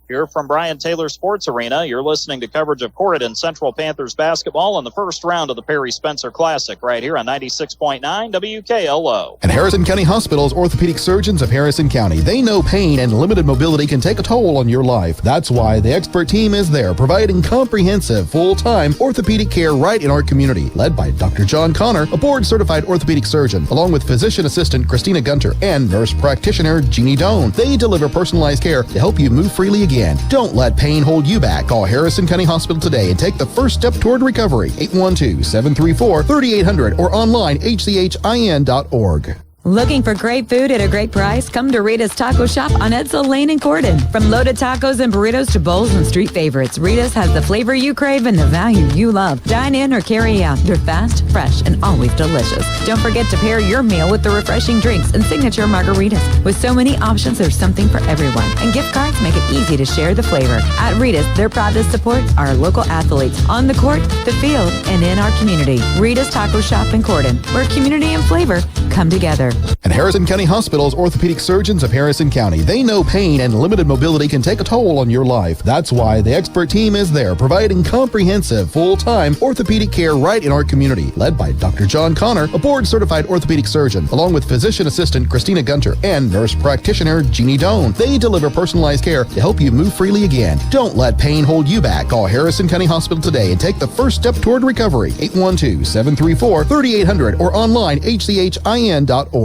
Here from Brian Taylor Sports Arena, you're listening to coverage of Corydon Central Panthers basketball in the first round of the Perry Spencer Classic right here on 96.9 WKLO. And Harrison County Hospital's orthopedic surgeons of Harrison County, they know pain and limited mobility can take a toll on your life. That's why the expert team is there, providing comprehensive, full-time orthopedic care right in our community, led by Dr. John Connor, a board-certified orthopedic surgeon, along with physician assistant Christina Gunter and nurse practitioner Jeannie Doan. They deliver personalized care to help you move freely again. Don't let pain hold you back. Call Harrison County Hospital today and take the first step toward recovery. 812-734-3800 or online hchin.org. Looking for great food at a great price? Come to Rita's Taco Shop on Edsel Lane in Corydon. From loaded tacos and burritos to bowls and street favorites, Rita's has the flavor you crave and the value you love. Dine in or carry out. They're fast, fresh, and always delicious. Don't forget to pair your meal with the refreshing drinks and signature margaritas. With so many options, there's something for everyone. And gift cards make it easy to share the flavor. At Rita's, they're proud to support our local athletes on the court, the field, and in our community. Rita's Taco Shop in Corydon, where community and flavor come together. And Harrison County Hospital's orthopedic surgeons of Harrison County. They know pain and limited mobility can take a toll on your life. That's why the expert team is there, providing comprehensive, full-time orthopedic care right in our community. Led by Dr. John Connor, a board-certified orthopedic surgeon, along with physician assistant Christina Gunter and nurse practitioner Jeannie Doan. They deliver personalized care to help you move freely again. Don't let pain hold you back. Call Harrison County Hospital today and take the first step toward recovery. 812-734-3800 or online hchin.org.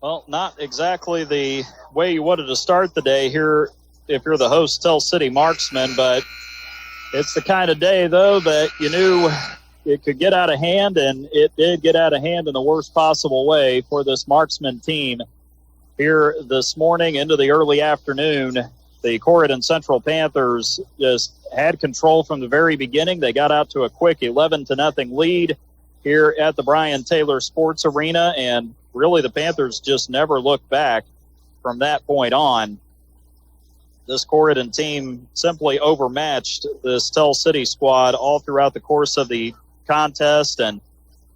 Well, not exactly the way you wanted to start the day here if you're the host, Tell City Marksman, but it's the kind of day, though, that you knew it could get out of hand, and it did get out of hand in the worst possible way for this Marksman team. Here this morning into the early afternoon, the Corydon Central Panthers just had control from the very beginning. They got out to a quick 11-0 lead here at the Brian Taylor Sports Arena, and really the Panthers just never looked back from that point on. This Corydon team simply overmatched this Tell City squad all throughout the course of the contest, and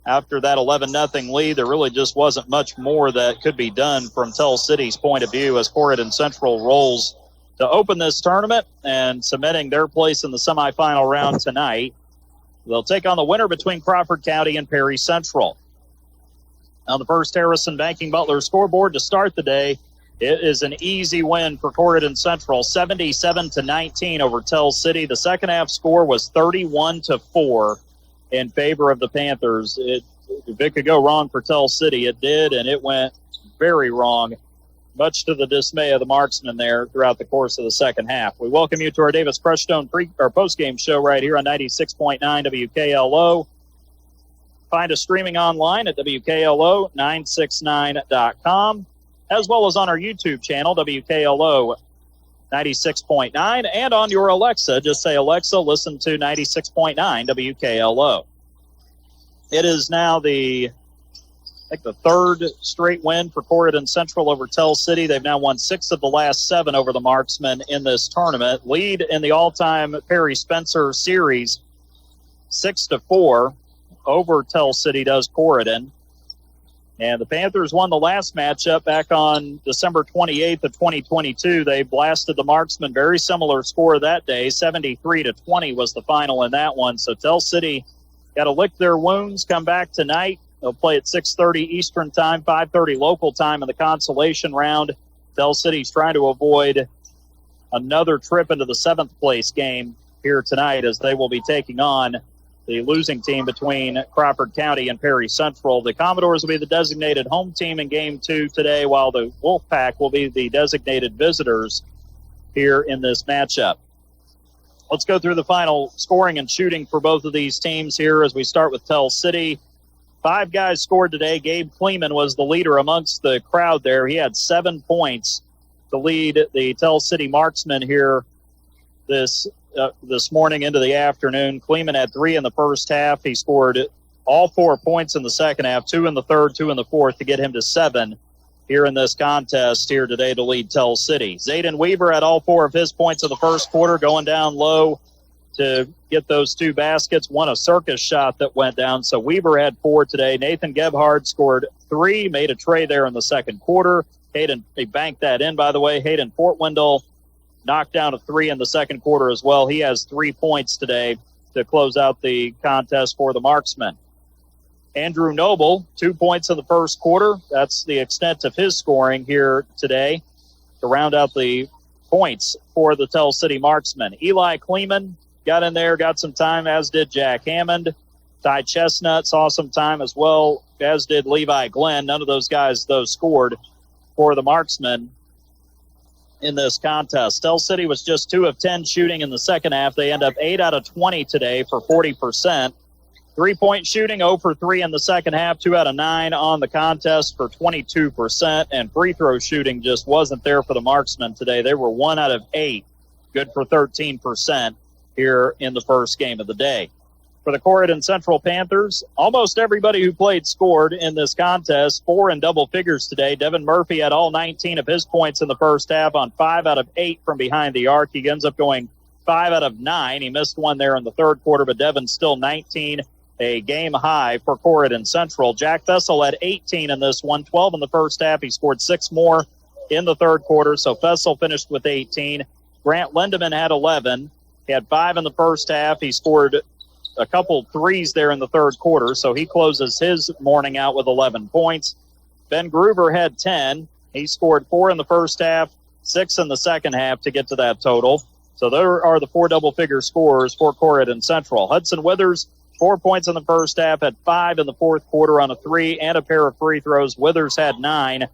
after that 11-0 lead, there really just wasn't much more that could be done from Tell City's point of view as Corydon Central rolls to open this tournament and cementing their place in the semifinal round tonight. They'll take on the winner between Crawford County and Perry Central. On the first Harrison Banking Butler scoreboard to start the day, it is an easy win for Corydon Central, 77-19 over Tell City. The second half score was 31-4 in favor of the Panthers. If it could go wrong for Tell City, it did, and it went very wrong, much to the dismay of the marksmen there throughout the course of the second half. We welcome you to our Davis Crushstone post-game show right here on 96.9 WKLO. Find us streaming online at WKLO969.com, as well as on our YouTube channel, WKLO 96.9, and on your Alexa, just say, Alexa, listen to 96.9 WKLO. It is now the third straight win for Corydon Central over Tell City. They've now won 6 of the last 7 over the Marksmen in this tournament. Lead in the all-time Perry Spencer series, 6-4 over Tell City does Corydon. And the Panthers won the last matchup back on December 28th of 2022. They blasted the Marksmen, very similar score that day. 73-20 was the final in that one. So Tell City got to lick their wounds, come back tonight. They'll play at 6:30 Eastern time, 5:30 local time in the consolation round. Tell City's trying to avoid another trip into the 7th place game here tonight as they will be taking on the losing team between Crawford County and Perry Central. The Commodores will be the designated home team in Game 2 today, while the Wolfpack will be the designated visitors here in this matchup. Let's go through the final scoring and shooting for both of these teams here as we start with Tell City. 5 guys scored today. Gabe Kleeman was the leader amongst the crowd there. He had 7 points to lead the Tell City Marksmen here this morning into the afternoon. Kleeman had 3 in the first half. He scored all 4 points in the second half, 2 in the third, 2 in the fourth to get him to 7 here in this contest here today to lead Tell City. Zayden Weaver had all 4 of his points in the first quarter, going down low to get those 2 baskets. Won a circus shot that went down, so Weaver had 4 today. Nathan Gebhard scored 3, made a tray there in the second quarter. Hayden, he banked that in, by the way. Hayden Fortwindle knocked down a 3 in the second quarter as well. He has 3 points today to close out the contest for the Marksmen. Andrew Noble, 2 points in the first quarter. That's the extent of his scoring here today to round out the points for the Tell City Marksmen. Eli Kleeman got in there, got some time, as did Jack Hammond. Ty Chestnut saw some time as well, as did Levi Glenn. None of those guys, though, scored for the Marksmen in this contest. Tell City was just 2 of 10 shooting in the second half. They end up 8 out of 20 today for 40%. 3-point shooting, 0 for 3 in the second half, 2 out of 9 on the contest for 22%. And free throw shooting just wasn't there for the marksmen today. They were 1 out of 8, good for 13% here in the first game of the day. For the Corydon Central Panthers, almost everybody who played scored in this contest, 4 in double figures today. Devin Murphy had all 19 of his points in the first half on 5 out of 8 from behind the arc. He ends up going 5 out of 9. He missed one there in the third quarter, but Devin's still 19, a game high for Corydon Central. Jack Fessel had 18 in this one, 12 in the first half. He scored 6 more in the third quarter, so Fessel finished with 18. Grant Lindemann had 11. He had 5 in the first half. He scored a couple threes there in the third quarter, so he closes his morning out with 11 points. Ben Gruber had 10. He scored 4 in the first half, 6 in the second half to get to that total. So there are the 4 double-figure scorers for Corydon Central. Hudson Withers, 4 points in the first half, had 5 in the fourth quarter on a 3 and a pair of free throws. Withers had 9,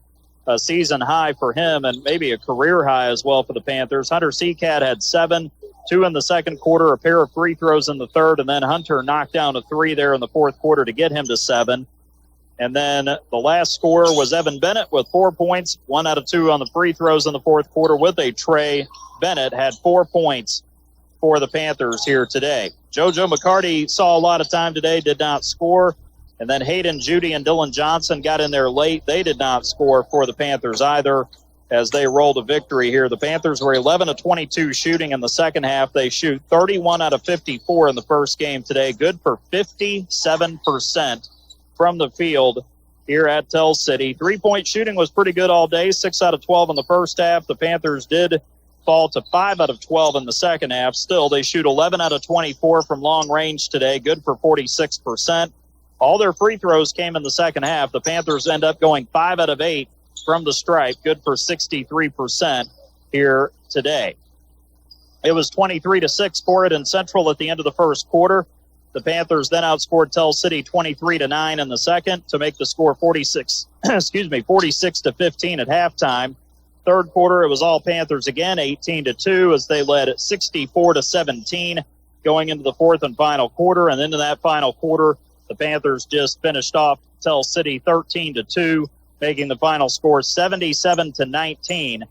a season high for him and maybe a career high as well for the Panthers. Hunter Seacat had 7, 2 in the second quarter, a pair of free throws in the third, and then Hunter knocked down a 3 there in the fourth quarter to get him to 7. And then the last scorer was Evan Bennett with 4 points, 1 out of 2 on the free throws in the fourth quarter with a tray. Bennett had 4 points for the Panthers here today. JoJo McCarty saw a lot of time today, did not score. And then Hayden Judy and Dylan Johnson got in there late. They did not score for the Panthers either as they rolled a victory here. The Panthers were 11 of 22 shooting in the second half. They shoot 31 out of 54 in the first game today, good for 57% from the field here at Tell City. 3-point shooting was pretty good all day, 6 out of 12 in the first half. The Panthers did fall to 5 out of 12 in the second half. Still, they shoot 11 out of 24 from long range today, good for 46%. All their free throws came in the second half. The Panthers end up going 5 out of 8 from the stripe, good for 63% here today. It was 23-6 Corydon Central at the end of the first quarter. The Panthers then outscored Tell City 23-9 in the second to make the score 46 to 15 at halftime. Third quarter, it was all Panthers again, 18-2 as they led at 64-17 going into the fourth and final quarter. And into that final quarter, the Panthers just finished off Tell City 13-2, making the final score 77-19.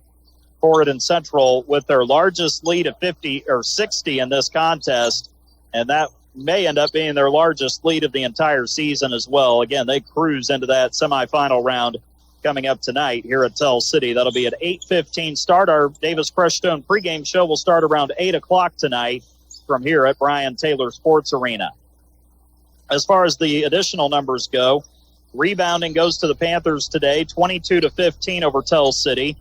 Corydon Central with their largest lead of 50 or 60 in this contest, and that may end up being their largest lead of the entire season as well. Again, they cruise into that semifinal round coming up tonight here at Tell City. That'll be at 8:15 start. Our Davis Crushstone pregame show will start around 8 o'clock tonight from here at Brian Taylor Sports Arena. As far as the additional numbers go, rebounding goes to the Panthers today, 22-15 over Tell City.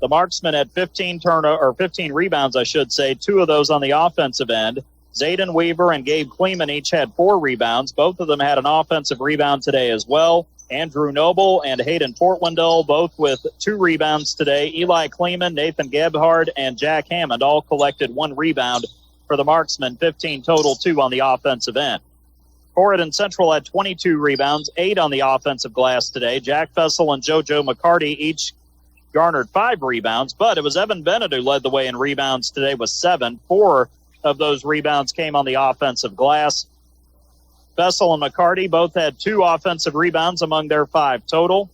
The marksmen had 15 rebounds, I should say, 2 of those on the offensive end. Zayden Weaver and Gabe Kleeman each had 4 rebounds. Both of them had an offensive rebound today as well. Andrew Noble and Hayden Portwendell both with 2 rebounds today. Eli Kleeman, Nathan Gebhard, and Jack Hammond all collected 1 rebound for the marksmen, 15 total, 2 on the offensive end. Corydon Central had 22 rebounds, 8 on the offensive glass today. Jack Fessel and JoJo McCarty each garnered 5 rebounds, but it was Evan Bennett who led the way in rebounds today with 7. 4 of those rebounds came on the offensive glass. Fessel and McCarty both had 2 offensive rebounds among their 5 total.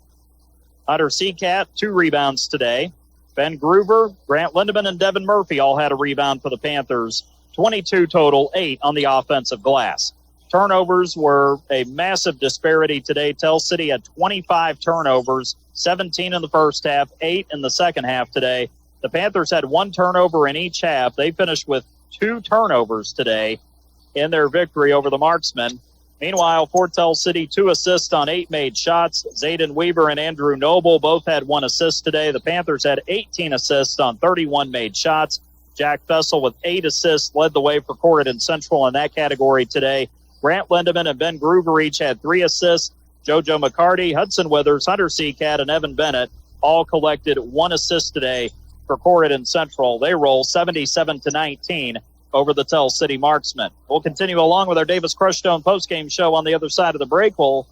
Hunter Seacat, 2 rebounds today. Ben Gruber, Grant Lindemann, and Devin Murphy all had a rebound for the Panthers. 22 total, 8 on the offensive glass. Turnovers were a massive disparity today. Tell City had 25 turnovers, 17 in the first half, 8 in the second half today. The Panthers had 1 turnover in each half. They finished with 2 turnovers today in their victory over the marksmen. Meanwhile, for Tell City, 2 assists on 8 made shots. Zayden Weaver and Andrew Noble both had 1 assist today. The Panthers had 18 assists on 31 made shots. Jack Fessel with 8 assists led the way for Corydon Central in that category today. Grant Lindemann and Ben Gruber each had 3 assists. JoJo McCarty, Hudson Withers, Hunter Seacat, and Evan Bennett all collected 1 assist today for Corydon Central. They roll 77-19 over the Tell City Marksmen. We'll continue along with our Davis Crushstone postgame show on the other side of the break. We'll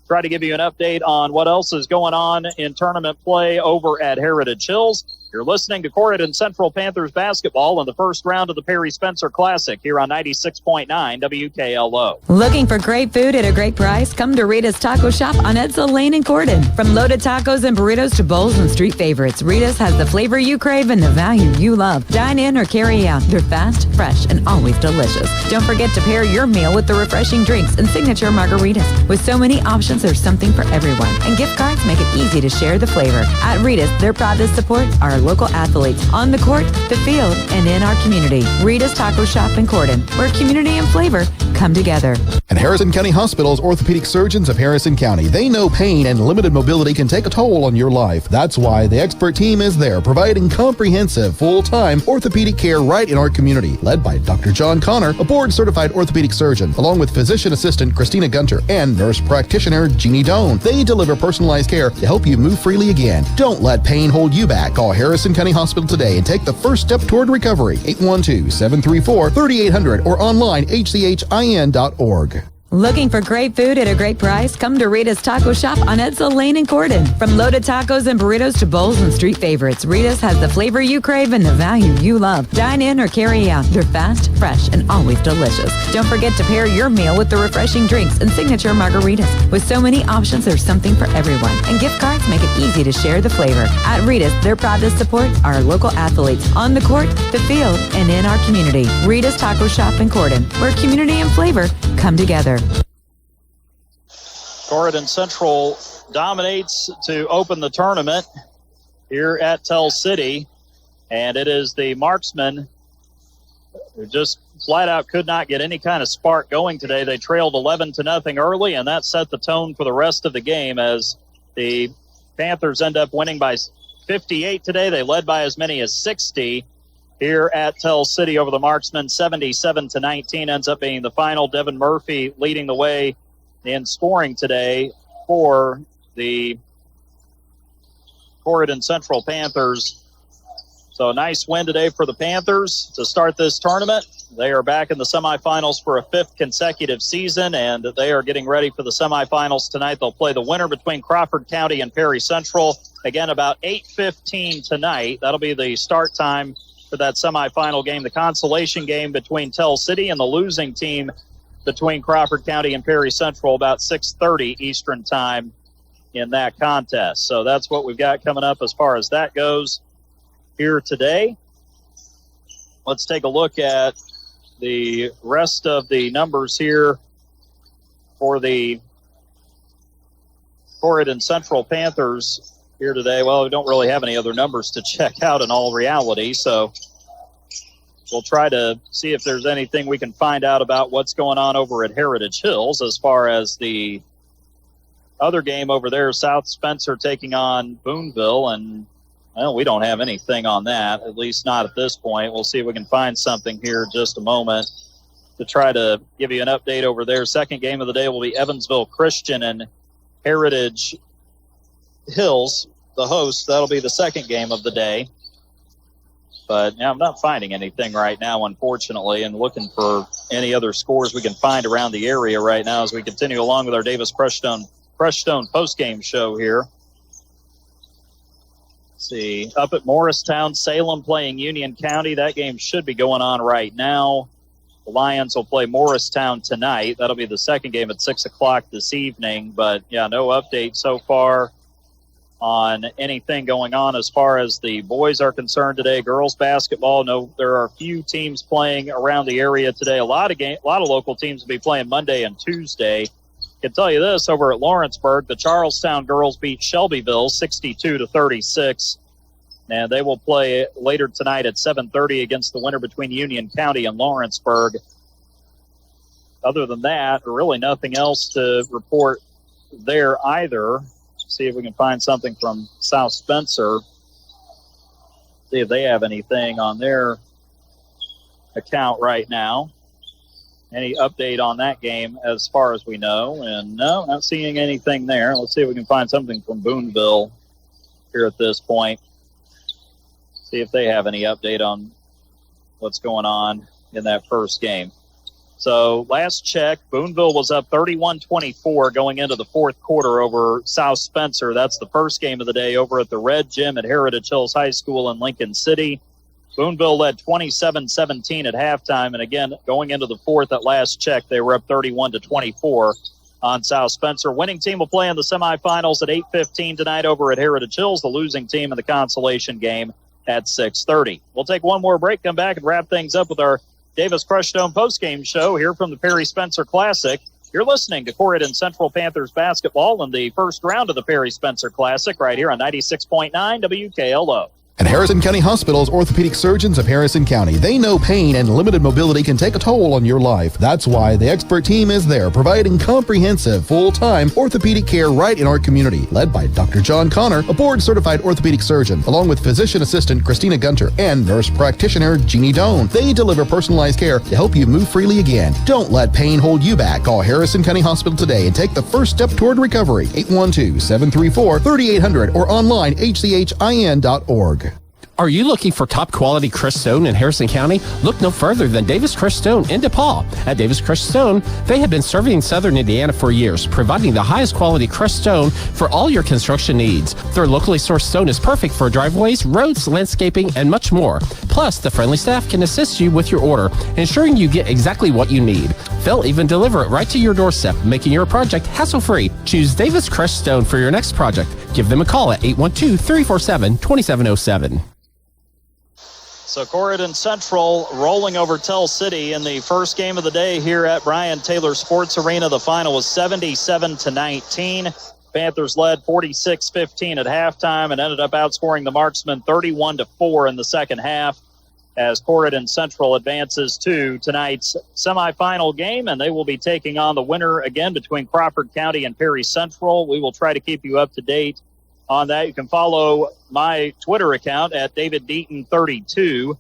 try to give you an update on what else is going on in tournament play over at Heritage Hills. You're listening to Corydon Central Panthers basketball in the first round of the Perry Spencer Classic here on 96.9 WKLO. Looking for great food at a great price? Come to Rita's Taco Shop on Edsel Lane in Corydon. From loaded tacos and burritos to bowls and street favorites, Rita's has the flavor you crave and the value you love. Dine in or carry out. They're fast, fresh, and always delicious. Don't forget to pair your meal with the refreshing drinks and signature margaritas. With so many options, there's something for everyone. And gift cards make it easy to share the flavor. At Rita's, they're proud to support our local athletes on the court, the field, and in our community. Rita's Taco Shop in Corydon, where community and flavor come together. And Harrison County Hospital's orthopedic surgeons of Harrison County. They know pain and limited mobility can take a toll on your life. That's why the expert team is there, providing comprehensive, full-time orthopedic care right in our community. Led by Dr. John Connor, a board-certified orthopedic surgeon, along with physician assistant Christina Gunter and nurse practitioner Jeannie Doan. They deliver personalized care to help you move freely again. Don't let pain hold you back. Call Harrison County Hospital today and take the first step toward recovery. 812-734-3800 or online hchin.org. Looking for great food at a great price? Come to Rita's Taco Shop on Edsel Lane in Corydon. From loaded tacos and burritos to bowls and street favorites, Rita's has the flavor you crave and the value you love. Dine in or carry out. They're fast, fresh, and always delicious. Don't forget to pair your meal with the refreshing drinks and signature margaritas. With so many options, there's something for everyone. And gift cards make it easy to share the flavor. At Rita's, they're proud to support our local athletes on the court, the field, and in our community. Rita's Taco Shop in Corydon, where community and flavor come together. Corydon Central dominates to open the tournament here at Tell City, and it is the marksmen who just flat out could not get any kind of spark going today. They trailed 11-0 early, and that set the tone for the rest of the game as the Panthers end up winning by 58 today. They led by as many as 60 here at Tell City over the marksmen. 77-19 ends up being the final. Devin Murphy leading the way in scoring today for the Corydon Central Panthers. So a nice win today for the Panthers to start this tournament. They are back in the semifinals for a fifth consecutive season, and they are getting ready for the semifinals tonight. They'll play the winner between Crawford County and Perry Central. Again, about 8:15 tonight. That'll be the start time for that semifinal game, the consolation game between Tell City and the losing team between Crawford County and Perry Central, about 6:30 Eastern time in that contest. So that's what we've got coming up as far as that goes here today. Let's take a look at the rest of the numbers here for the Corydon Central Panthers here today. Well, we don't really have any other numbers to check out in all reality, so we'll try to see if there's anything we can find out about what's going on over at Heritage Hills as far as the other game over there, South Spencer taking on Boonville, and well, we don't have anything on that, at least not at this point. We'll see if we can find something here in just a moment to try to give you an update over there. Second game of the day will be Evansville Christian and Heritage Hills, the host. That'll be the second game of the day. But yeah, I'm not finding anything right now, unfortunately, and looking for any other scores we can find around the area right now as we continue along with our Davis Crushstone postgame show here. Let's see, up at Morristown, Salem playing Union County. That game should be going on right now. The Lions will play Morristown tonight. That'll be the second game at 6 o'clock this evening. But, yeah, no update so far on anything going on as far as the boys are concerned today. Girls basketball, no, there are a few teams playing around the area today. A lot of local teams will be playing Monday and Tuesday. I can tell you this, over at Lawrenceburg, the Charlestown girls beat Shelbyville 62-36. And they will play later tonight at 7:30 against the winner between Union County and Lawrenceburg. Other than that, really nothing else to report there either. See if we can find something from South Spencer. See if they have anything on their account right now. Any update on that game as far as we know. And no, not seeing anything there. Let's see if we can find something from Boonville here at this point. See if they have any update on what's going on in that first game. So last check, Boonville was up 31-24 going into the fourth quarter over South Spencer. That's the first game of the day over at the Red Gym at Heritage Hills High School in Lincoln City. Boonville led 27-17 at halftime. And again, going into the fourth at last check, they were up 31-24 on South Spencer. Winning team will play in the semifinals at 8:15 tonight over at Heritage Hills. The losing team in the consolation game at 6:30. We'll take one more break, come back and wrap things up with our Davis Crushstone postgame show here from the Perry Spencer Classic. You're listening to Corydon Central Panthers basketball in the first round of the Perry Spencer Classic right here on 96.9 WKLO. At Harrison County Hospital's orthopedic surgeons of Harrison County, they know pain and limited mobility can take a toll on your life. That's why the expert team is there, providing comprehensive, full-time orthopedic care right in our community. Led by Dr. John Connor, a board-certified orthopedic surgeon, along with physician assistant Christina Gunter and nurse practitioner Jeannie Doan. They deliver personalized care to help you move freely again. Don't let pain hold you back. Call Harrison County Hospital today and take the first step toward recovery. 812-734-3800 or online hchin.org. Are you looking for top quality crushed stone in Harrison County? Look no further than Davis Crushed Stone in DePaul. At Davis Crushed Stone, they have been serving Southern Indiana for years, providing the highest quality crushed stone for all your construction needs. Their locally sourced stone is perfect for driveways, roads, landscaping, and much more. Plus, the friendly staff can assist you with your order, ensuring you get exactly what you need. They'll even deliver it right to your doorstep, making your project hassle-free. Choose Davis Crushed Stone for your next project. Give them a call at 812-347-2707. So Corydon Central rolling over Tell City in the first game of the day here at Brian Taylor Sports Arena. The final was 77-19. Panthers led 46-15 at halftime and ended up outscoring the Marksmen 31-4 in the second half as Corydon Central advances to tonight's semifinal game, and they will be taking on the winner again between Crawford County and Perry Central. We will try to keep you up to date on that. You can follow my Twitter account at DavidDeaton32,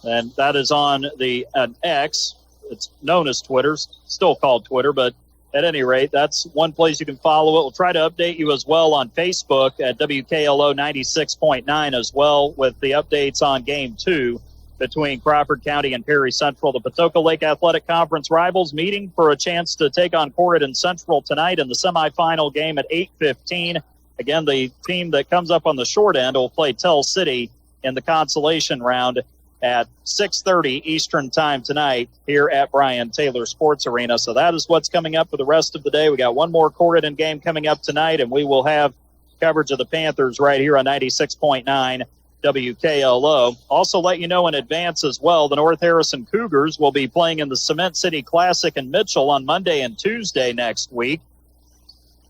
and that is on the X. It's known as Twitter, still called Twitter, but at any rate, that's one place you can follow it. We'll try to update you as well on Facebook at WKLO 96.9 as well with the updates on Game 2 between Crawford County and Perry Central. The Patoka Lake Athletic Conference rivals meeting for a chance to take on Corydon Central tonight in the semifinal game at 8:15. Again, the team that comes up on the short end will play Tell City in the consolation round at 6:30 Eastern time tonight here at Brian Taylor Sports Arena. So that is what's coming up for the rest of the day. We got one more Corydon game coming up tonight, and we will have coverage of the Panthers right here on 96.9 WKLO. Also let you know in advance as well, the North Harrison Cougars will be playing in the Cement City Classic in Mitchell on Monday and Tuesday next week.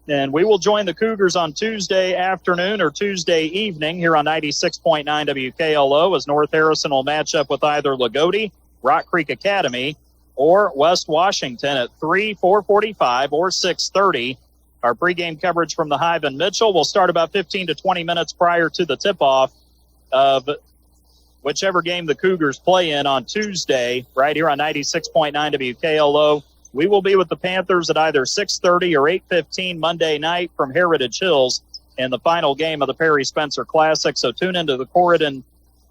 And we will join the Cougars on Tuesday afternoon or Tuesday evening here on 96.9 WKLO as North Harrison will match up with either Lagodi, Rock Creek Academy, or West Washington at 3, 4:45, or 6:30. Our pregame coverage from the Hive in Mitchell will start about 15 to 20 minutes prior to the tip-off of whichever game the Cougars play in on Tuesday right here on 96.9 WKLO. We will be with the Panthers at either 6:30 or 8:15 Monday night from Heritage Hills in the final game of the Perry Spencer Classic. So tune into the Corydon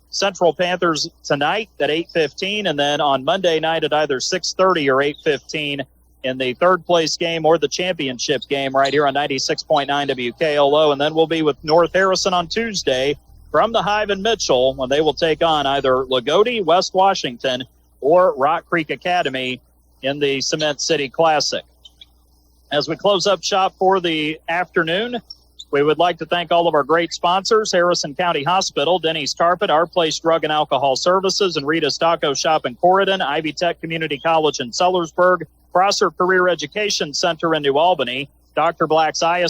Central Panthers tonight at 8:15, and then on Monday night at either 6:30 or 8:15 in the third place game or the championship game right here on 96.9 WKLO. And then we'll be with North Harrison on Tuesday from the Hive in Mitchell when they will take on either Lagodi, West Washington, or Rock Creek Academy in the Cement City Classic. As we close up shop for the afternoon, we would like to thank all of our great sponsors: Harrison County Hospital, Denny's Carpet, Our Place Drug and Alcohol Services, and Rita's Taco Shop in Corydon, Ivy Tech Community College in Sellersburg, Prosser Career Education Center in New Albany, Dr. Black's Eye